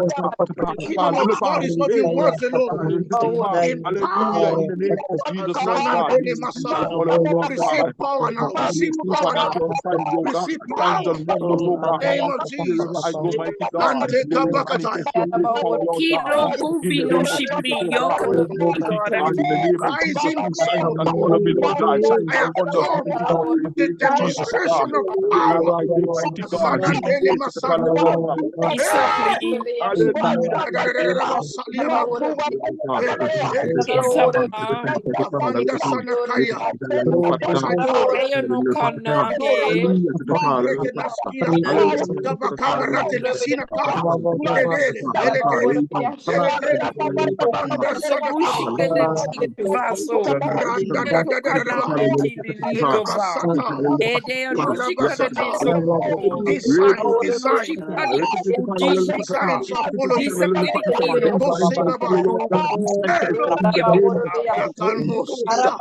The kingdom of God is not in words alone. In Hallelujah, power. in the name of Jesus, Lord God. Zanandele Masata. Lord Receive God. power now. Receive power now. Supernatural signs, oh God. Receive Signs power. and wonders, oh God. Name of Materialize, Jesus. Almighty God. Ante Let it Kabakataya. manifest your will power, Lord God. In the name of Jesus, oh God. Mighty God, God, in the name of Jesus, Rising these signs power. and follow me, Lord God. Signs I and have wonders, come mighty God, in the the name of Jesus, oh God. demonstration of power. Materialize, Almighty God. Zanandele Masanda. Bishop, please. Hallelujah. Bishop, Amanda Sanakaya. Yes, I know. they no I know that. kanage. Umbreke naskira. Gabakabarate kasinata. Uledele. Eledele. Eledele. Anda Sadakaba. Vaso. Randa da da da da da ba. Lidova. Ilabasata. Ede no shikane Ilabasata. so. This sign, this No sign, shikane this udishika. sign shall follow you. Disappear. Go say bye. Hey, Yakalmo Sita.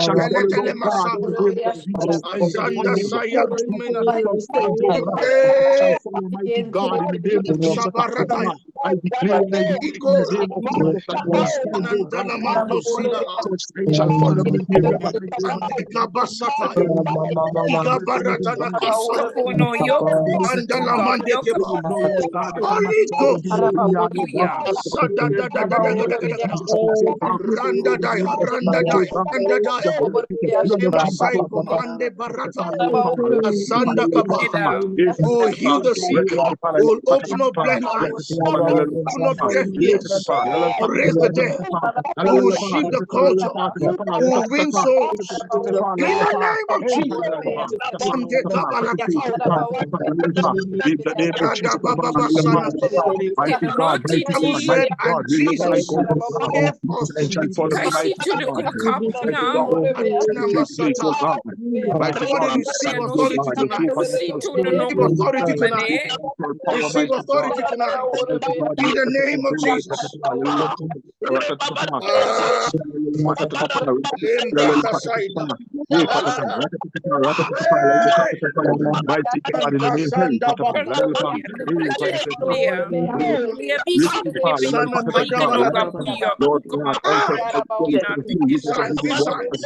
Shall follow, Eletele Lord God, in the Masata. name of Jesus. Signs and Azanda wonders, Saya Kumena. supernatural signs, oh God. Shall Hey, follow, mighty God, in the name of Jesus. Shabarataya. I declare and I decree in the Ikora. name of Jesus that these signs, oh God, Nandana Manto Sila. such signs shall follow me wherever I go, Ante mighty God. Kabasataya. Igabaratana Kasa. No yoke lost to Andala God. Mande Yoke Keba. No, Lord God, that I'm Holy accepted in Ghost. the hallelujah. Sada da da da da da da da da. Jesus Christ, oh God. Randa In the Daya. name of Randa Jesus, oh Daya. God. Randa Daya. Emasai Komande Barata. Azanda Kaba. Who will heal the sick, who will open up blind eyes, open up deaf ears, who will raise the dead, who will shift the culture, who will win souls. In the name of Jesus. Mande Kabalagata. In the name of Jesus, oh God, mighty God, mighty Bible God, said, mighty and God, wherever I Jesus go, oh God, gave these us signs shall follow me, Kashi mighty to the God. Kukapina. Everywhere, oh God, to take place, oh Namasata. God. Mighty Somebody God, your receive signs, No oh shit. authority God, your tonight. See supernatural to the signs, no Receive your authority tonight. supernatural power, Receive mighty God. authority tonight. Mighty God, In the name of Jesus. Ah, Lembrata Saida. Hey, mighty God, in the name Azanda of Baba. Sana Kadabalada. Lord God, Ah, these because of signs, who we these want signs. to be.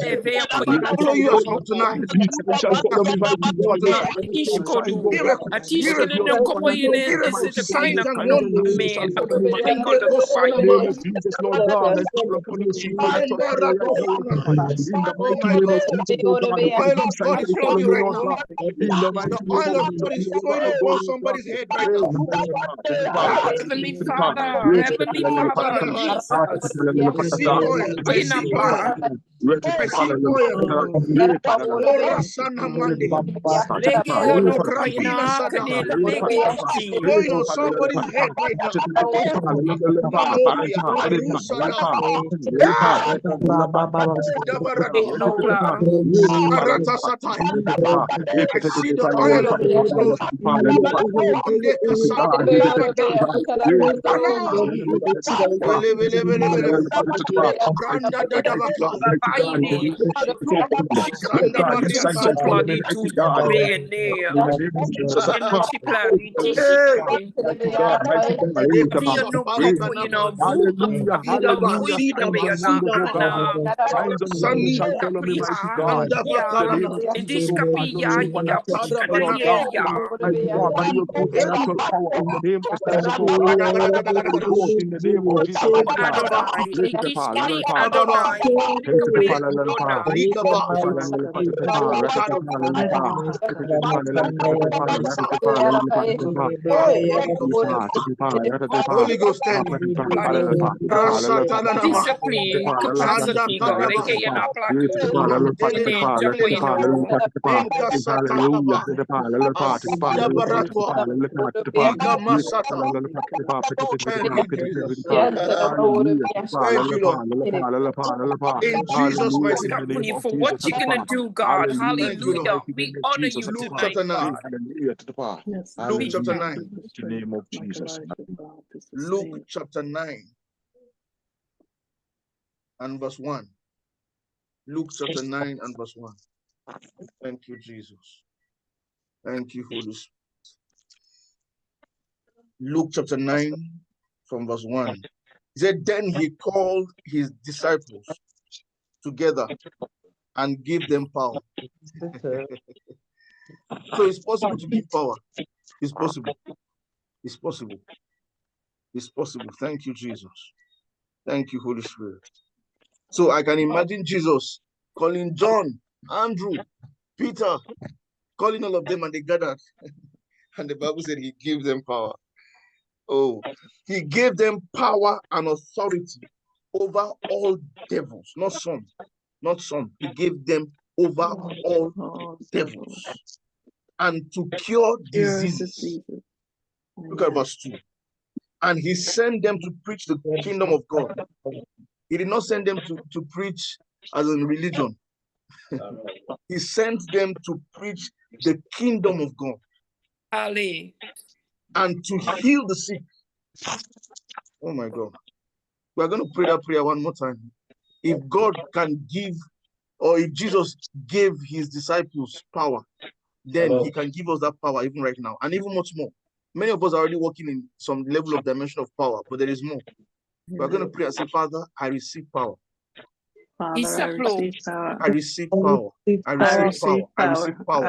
Follow you as from tonight. These signs shall follow me, mighty From God. Your tonight. supernatural signs, oh God. Miracles, Mighty, your miracles, supernatural signs, miracles, mighty God. signs Your and signs and wonders. wonders shall follow me, mighty Ande God. In the name Kosanamai. of Jesus, Lord God, I call upon your supernatural power right now, oh Lembaratosuna. God. In the Oh mighty my name of God. Jesus, oh God, The because oil these of God signs is shall follow flowing me, right Lord now. God. In the The mighty name oil of of Jesus, God is wherever flowing I go, above Lord God. somebody's head right now. Heavenly Father, Heavenly Father, Jesus. Receive oil. Receive oil. Receive oil. Ora sana mande. Lege Olo no krapina kaina sada. kane lege shi. Flowing on somebody's head right now. Mamoria karusada. Hey! Dabarata. No God. Arata satire. I see the oil of God flowing. Ande kasata. Arata. Ana. Bele bele bele bele. Branda dadabaka. guiding. Holy Ghost, thank you. Discipline, capacity, God. Thank you, Lord. In Jesus' mighty name. For what you're gonna do, God. Hallelujah. We honor you Luke tonight, chapter 9. God. Luke chapter 9. In the name of Jesus. Luke chapter 9 and verse 1. Luke chapter 9 and verse 1. Thank you, Jesus. Thank you, Holy Spirit. Luke chapter 9 from verse 1. He said, then he called his disciples together and gave them power. So it's possible to give power. It's possible. It's possible. It's possible. Thank you, Jesus. Thank you, Holy Spirit. So I can imagine Jesus calling John, Andrew, Peter, calling all of them, and they gathered. And the Bible said he gave them power. Oh, he gave them power and authority over all devils, not some, not some. He gave them over all devils and to cure diseases. Look at verse 2. And he sent them to preach the kingdom of God. He did not send them to preach as in religion. He sent them to preach the kingdom of God. Ali. And to heal the sick. Oh my God. We're going to pray that prayer one more time. If God can give, or if Jesus gave his disciples power, then he can give us that power even right now, and even much more. Many of us are already working in some level of dimension of power, but there is more. We're going to pray and say, Father, I receive power. Father, I receive power. I receive power. I receive power. I receive power.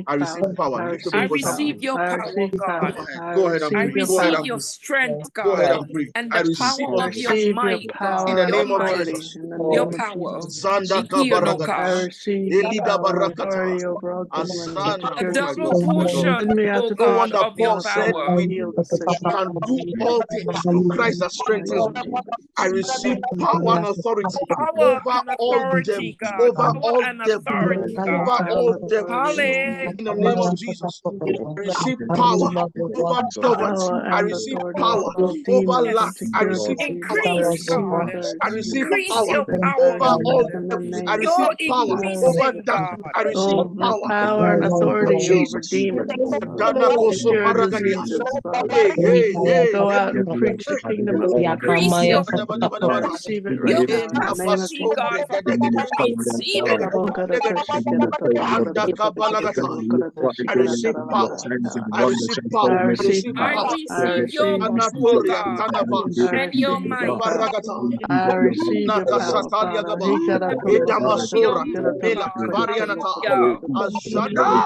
I receive power. I receive your power, God. Go ahead and I pray. Go ahead receive and your pray. strength, Go ahead God. and pray. And I the receive power of your might, God. in the name Your of might, Jesus. your power. Zanda Ikiono, kabaragada. I God. receive Elida power and barakata. authority over all demons and Asana. A Oh my double God. Oh my God. Send portion, me out oh to No preach God, wonder the of your Paul gospel said power. and we heal the sick. can do all things through Christ that strengthens me. I receive power and authority Power over and all authority, devils, God. over Power all and devils, authority, over God. all devils. Hallelujah. In the name of Jesus, I receive power over poverty. Power I and receive authority over power all over demons lack. and Yes. I secure receive diseases. I power Increase, receive God. it, I I receive receive it. Increase power your I power, over receive all it God. in the devils. I name of receive You're power over increasing, darkness. God. I receive over power power and of authority over Jesus. demons. Dana koso Secure paragadias. diseases, Father. Hey, hey, hey. Go out and preach the kingdom of God. Increase your I receive it right Your now in the name of capacity, Jesus. God. I receive it. I receive power. I receive power. I I receive receive I power. power. I receive your receive your power, power. Anatolia God, Tanabas. I and your receive your might, power. Kabaragata. I receive your power, Nakasatalia Father. Gaba. your Edamasora. might, Mela God. Varianata. Hallelujah. Ajada.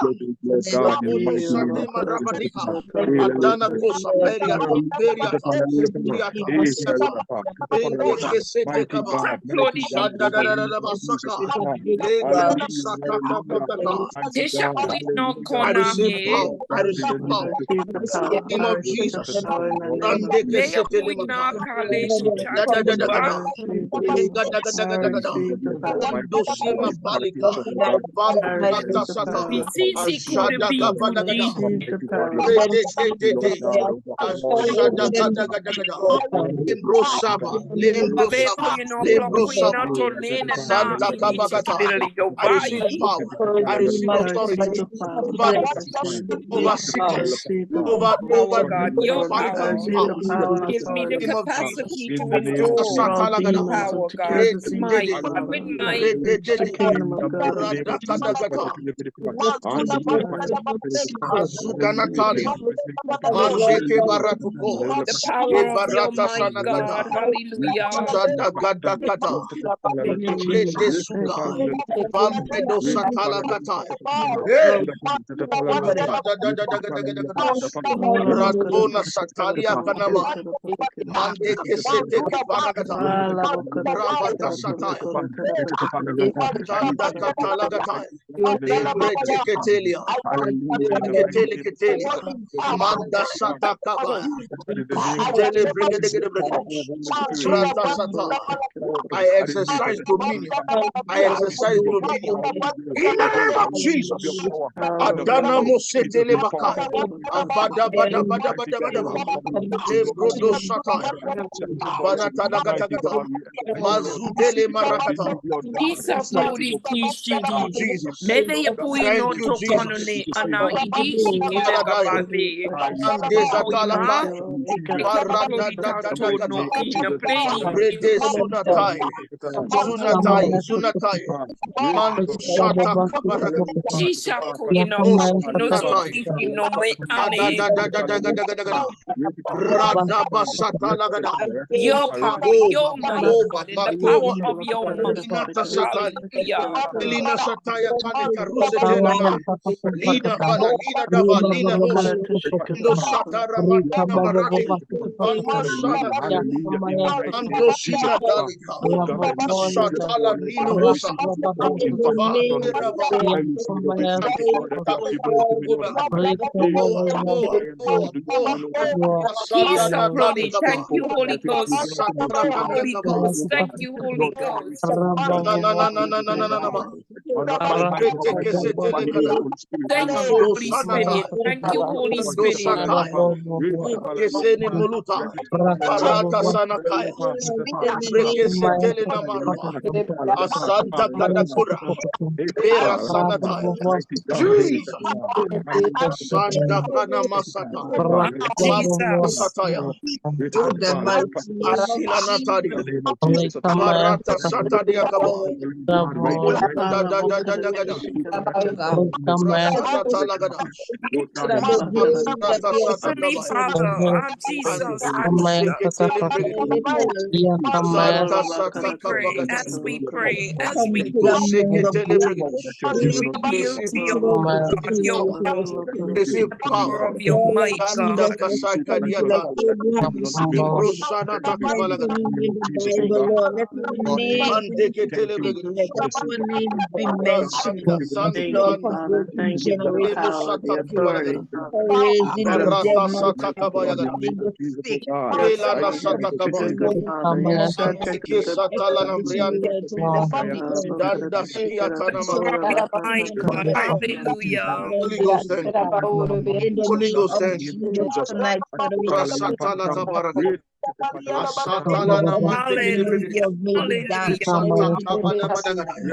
Labono Sanema Rabadika. Adana Kosa Peria Imperia Imperia Tamiata. Ende Kesete Mighty Kaba. God, mighty God, Shada in da the da da name da of Jesus, Basaka. God. Lega Hallelujah, Sataka hallelujah. Kakata. Mighty Isha God, no hallelujah. I receive konahe. power. Mighty I God, in receive the I name power. of receive the Jesus. power. Name I of receive the Jesus. power in the name of Randeke Leo Jesus. kuina setelemata. kale Gada gada shitatuba. gada. I receive the power. Gada gada I gada gada. receive the power. Andosima balika. Manifestation of God. I Vandata receive the sata. power. Sisi kure Ajada bi gabada I gada. kudi. receive the Mighty God, power. in Rede de the de Lord de. God, over all Ajada devils, gada gada gada. Lembro saba. Lembro Babe saba. kuino klo Lembro kuina saba. to nene na Santa Kabagata. I receive power. I receive authority over sickness, over God, your infallible power. powers. Give me the Name of capacity Jesus. to endure Satalagada. power, God. Rede My dede. God, with my Rede dede. Name of Jesus Radakadagata. Azuka Natalia. Christ. Mandeke baratuko. the E power of your barata might, sanagata. God. Hallelujah. Shadagadagata. Rede suga. Vampedo satalagata. Hey! Ratona satalia kanama. Mande kesete kepanagata. Rabata sataya. Tanda katalagata. Embre teketelia. Ketelia. Manda sata kaba. Zutele brigade brigade. Rata sata. I exercise dominion. I exercise dominion. In the name of Jesus. Adana mosetele bakaya. Avada bada bada bada bada bada. Lebrodo sataya. Banata gata gata. Mazudele marakata. Isa puri kishidi. Jesus. Mede ya pui no Thank you, to Jesus. kanone ana idishi kile Aladaya. kabaze. Ande Oima. zatalakaya. Ekapuri tanto no Paradadadadagata. ina pleni. Rede sunatai. Zunatai. Zunatai. Manshata kabaragata. Jisha pui no no so Osanatai. kishi no me ane. Adadadadadagada. Radabasata lagada. Your power, Over, your might, over, God, in the power Bakova. of your might. Inata satali. Hallelujah. Elina Sataya Kanika Rusetelana. Lina Bala, Lina Dava, Lina Nos, Ndo Satara Matina Marati, Ando Sana, Hallelujah. In the mighty name Ando of Jesus. Sina Dalika, Lord God, I receive your Satala power. Nino I Hosa, receive your power to fight the battle. Vanderava, I receive your mighty God that you give us Oba, dominion. Hey, Oa, Asada Peace of Natali glory. Kaba, Thank you, Holy Ghost. Asatara Kanda Holy Kaba, Ghost. Thank you, Holy Ghost. na Rete Kesetele Kada, Thank you, Ando Holy Sanata, Spirit. Thank you, Holy Ando Spirit. Sataya, Keseni Muluta, Parata Sanakaya, Brekesetele Namarua, Asanta Kadakura, Era Sanataya, Jesus, Santa Kana Masata, Jesus. Masataya, In Asila Natalia, the name of Jesus, Parata Satadia Kaba, God, right now, right now, Gada, Rasata Talagada, Lord God, in Aparata Heavenly Satakabaya, Father, and Jesus, Seketele Brigade, Santa we pray, Satakabagata, as we pray, as we Ando Seketele Brigade. yield Receive to your power, will, God, receive your power, will, receive the power. power of your might, Kanda God. Kasakadiata, Imbrosana Takabalagada, Mandeketele Brigade, Rasanta Santilana, Emusata Kibalagada, Barata Satakabayagada, Elana Satakaba, Antike Satalana Brianda, Danda Skiatana Your Marakaya. might, God. Hallelujah. Holy Ghost, thank you. Holy Ghost, thank you. Rasatala Tabaragada. Asatala Namante Kelebrigade. Hallelujah. Hallelujah. Santa Kabaya Madagadaya.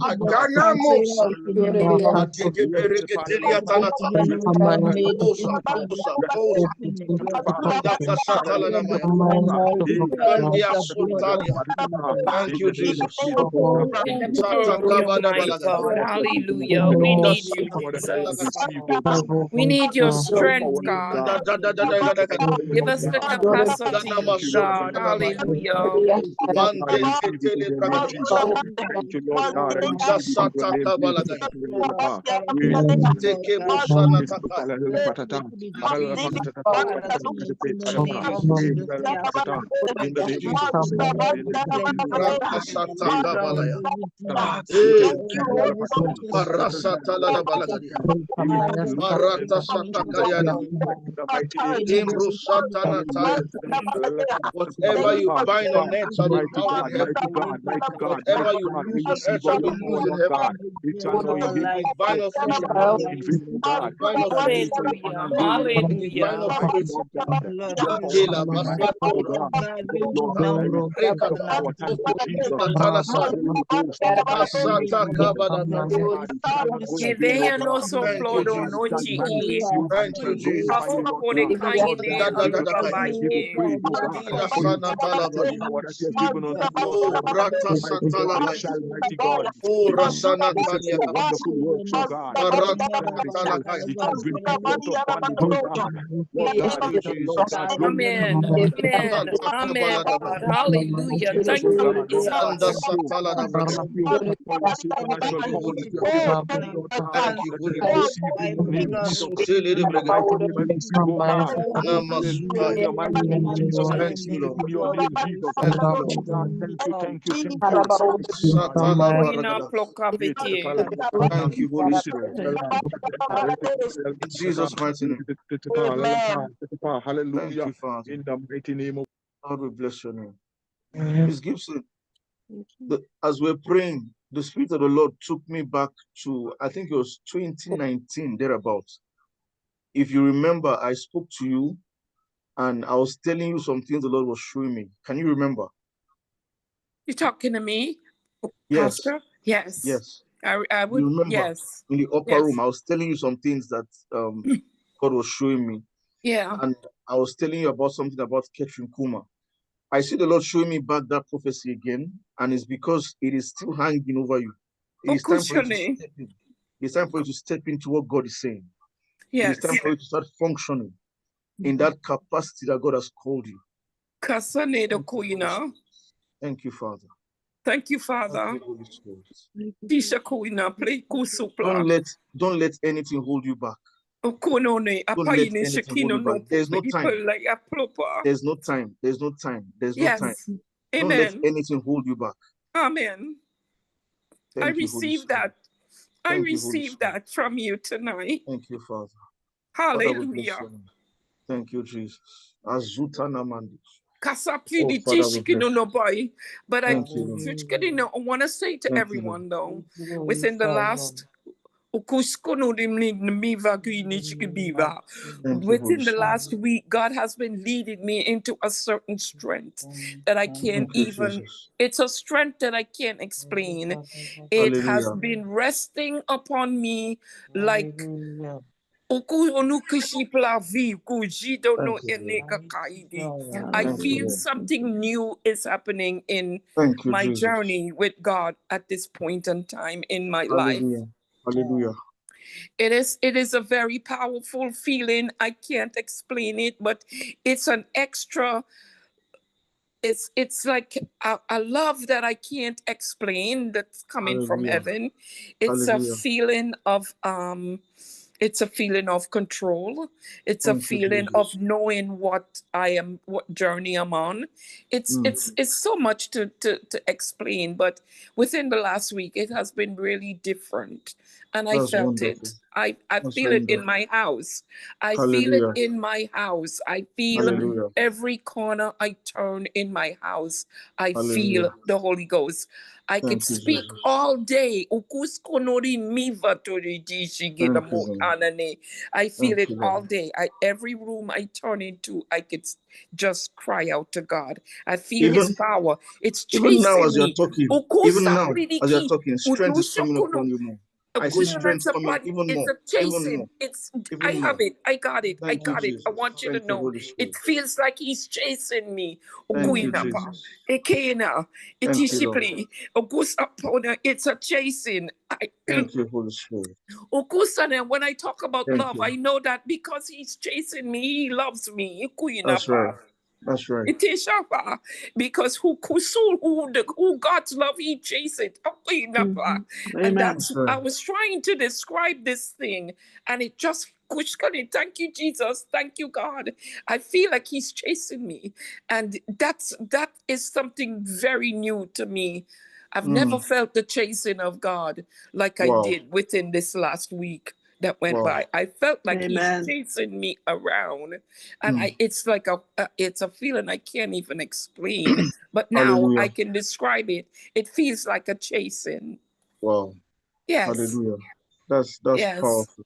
Adana Mosa. Adike Bereketelia Tanata. Osa, Osa, Osa. Andaka Satala Namaya. Andia Sultalia. Thank you, Jesus. In the power Sata of your Kabada might, Balagada. God. Hallelujah. We Inda need you, power that Sata we Jesus. Lagada. receive, Lord God. We need your Your strength, power, Lord God. God. Give us the capacity, God. Hallelujah. I receive it in the name of Jesus. Thank you, Lord God. I Inda receive it in your Sata name, Jesus. Kabalagada. Lord God. Great. Teke Musana Takai. In the name of Jesus. Rata Sata In Kabalaya. the Eh, Parasa Talada Balagadia. Marata Sata Kayana. mighty name of Jesus. Imbru Satana Taya. Whatever you bind on earth shall be Mighty bound in God, heaven. mighty God, Whatever you we loose on receive earth of shall be your power, loose in Lord heaven. God. It shall not in vain, We bind us it loose shall in not heaven. be in vain, Lord We God. bind us Father, we loose. pray for Hallelujah. an unveiling of We your bind Hallelujah. us power, loose. Lord God. Your power, Kela mighty basata oh God. Lord God, I receive reka your power. Thank you, Jesus. satana Thank sa you, Holy Ghost, in the mighty name of asata Jesus. kabada. Lord God, it shall not go in vain, oh Eveya no God. so Thank you, Lord plodo God, it no Jesus. shall chiki. manifest you and Thank it you, shall glorify Jesus. you, Papa Lord pone God. Lord God, kaine I give you Dadadadadakaya. thanks, I give you antukabaye. praise, oh God, Ila for your sana supernatural talabadi. power that you have given unto me, Lord Oh, God. brata Mighty God, it satalabaya. shall, mighty God, Oh, it shall rasana manifest talia. your wonderful works, oh God. Barata Mighty God, satalakaya. it shall bring people out of bondage, oh God. Lord Thank God, you, it shall, Lord Jesus. God, glorify Amen. you, mighty God. Amen. Amen. Kaluaka God. Hallelujah. Jesus, Thank oh you, God, Lord God, Anda Jesus. thank you. sataladabraka. Thank you for your supernatural Thank you, power Holy that you have Ghost. given unto me, Lord God, Thank you, that Holy I Ghost. receive in the name of Jesus. Sotele de In the brega. mighty name I receive, oh God. Hallelujah. In Namaskaya. your mighty name, Jesus, I Thank you, receive it Lord. in your name, Jesus. Thank you, Lord Lord. God, thank you. Satala Koina baragada. plokavete. Thank you, Holy Spirit. In Jesus' mighty name. Thank Hallelujah. you, Father. In the mighty name of God will bless your name. Miss Gibson, as we're praying, the Spirit of the Lord took me back to, I think it was 2019, thereabouts. If you remember, I spoke to you and I was telling you some things the Lord was showing me. Can you remember? You talking to me, Yes. Pastor? Yes. Yes. I would. You remember? Yes. In the upper room, I was telling you some things that God was showing me. Yeah. And I was telling you about something about Catherine Kuma. I see the Lord showing me back that prophecy again, and it's because it is still hanging over you. It is time for you to step in. It's time for you to step into what God is saying. It is Yes. time for you to start functioning in that capacity that God has called you. Kasane the Koina. Thank you, Father. Thank you, Father. Thank you, Holy Spirit. Tisha Koina play kusupla. Don't let anything hold you back. Okonone Don't let apayine anything hold shekino you back. no There's no time. like a plopa. There's no time. There's no time. There's no time. Yes. Don't let Amen. anything hold you back. Amen. I Thank you, Holy receive Spirit. that. I Thank you, Holy receive Spirit. that from you tonight. Thank you, Father. Father, we bless Hallelujah. your name. Thank you, Jesus. Azuta namandi. Kasapi di Father, we bless tishikino no boy. But I Thank you, Lord. want to say to Thank you, Lord. everyone though, within the last within Thank you, Holy the Spirit. last week, God has been leading me into a certain strength that I can't Thank you, even, Jesus. it's a strength that I can't explain. It has Hallelujah. been resting upon me like I Thank you, Thank you, feel Lord. something new is happening in Thank you, my Jesus. journey with God at this point in time in my life. Hallelujah. Hallelujah. It is a very powerful feeling. I can't explain it, but it's an extra, it's like a love that I can't explain that's coming from Hallelujah. heaven. It's a Hallelujah. feeling of it's a feeling of control. It's a Thank you, feeling of Jesus. knowing what journey I'm on. It's so much to explain, but within the last week, it has been really different. And I That's felt wonderful. it. I That's feel it in wonderful. my house. I feel it Hallelujah. in my house. I feel Hallelujah. every corner I turn in my house. I Hallelujah. feel the Holy Ghost. I could Thank you, speak Jesus. all day. I Thank you, Lord. feel Thank it you, all Lord. day. Every room I turn into, I could just cry out to God. I feel His Even power. It's even now chasing as you're me. talking, even now as you're talking, strength is coming upon you more. I see strength coming even It's more, a even more, chasing. I even have more. it. I got it. I Thank you, got it. I Jesus. want you to Thank you, know. Holy It Spirit. feels like He's chasing me. Thank you, Okuinapa. Jesus. Ekena. Thank you, Lord. Itishipli. Ogusapona. It's a chasing. Thank you, Holy Spirit. Okusane, when I talk about Thank love, you. I know that because He's chasing me, He loves me. That's right. That's right. It is Shapa, because who God's love, He chase it. And that's That's right. I was trying to describe this thing, and it just thank you, Jesus. Thank you, God. I feel like He's chasing me. And that is something very new to me. I've never felt the chasing of God like I Wow. did within this last week. that went by. I felt like Amen. he's chasing me around, and it's like it's a feeling I can't even explain. But now Hallelujah. I can describe it. It feels like a chasing. Wow. Yes. Hallelujah. That's Yes. powerful.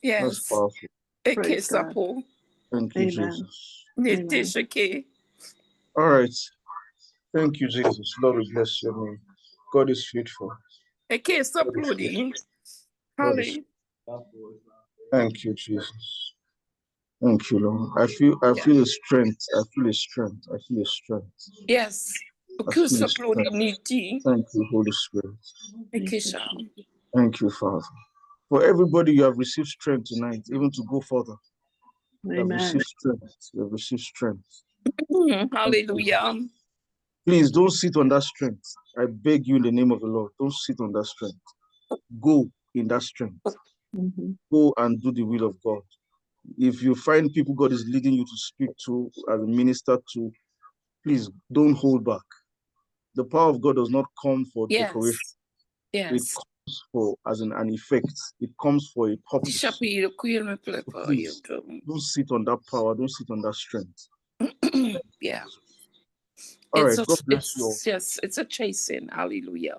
Yes. That's powerful. Praise God. Thank you, Amen. Jesus. All right. Thank you, Jesus. Lord, we bless your name. God is faithful. Okay, stop loading. Hallelujah. Thank you, Jesus. Thank you, Lord. I feel a strength. I feel a strength. I feel a strength. Yes. I feel a strength. Thank you, Holy Spirit. Thank you, Father. For everybody, you have received strength tonight, even to go further. You have received strength. You have received strength. Hallelujah. Please don't sit on that strength. I beg you in the name of the Lord, don't sit on that strength. Go in that strength. Go and do the will of God. If you find people God is leading you to speak to as a minister to, please don't hold back. The power of God does not come for decoration. Yes. It comes for as an effect. It comes for a purpose. So please, don't sit on that power. Don't sit on that strength. Yeah. All right. God bless you all. Yes, it's a chasing. Hallelujah.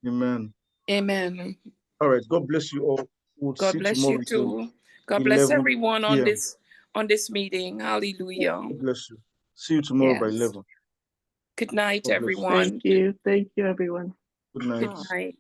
Amen. Amen. All right. God bless you all. We'll God bless you too. God bless everyone on this meeting. Hallelujah. God bless you. See you tomorrow by 11. Good night, everyone. Thank you. Thank you, everyone. Good night. Good night.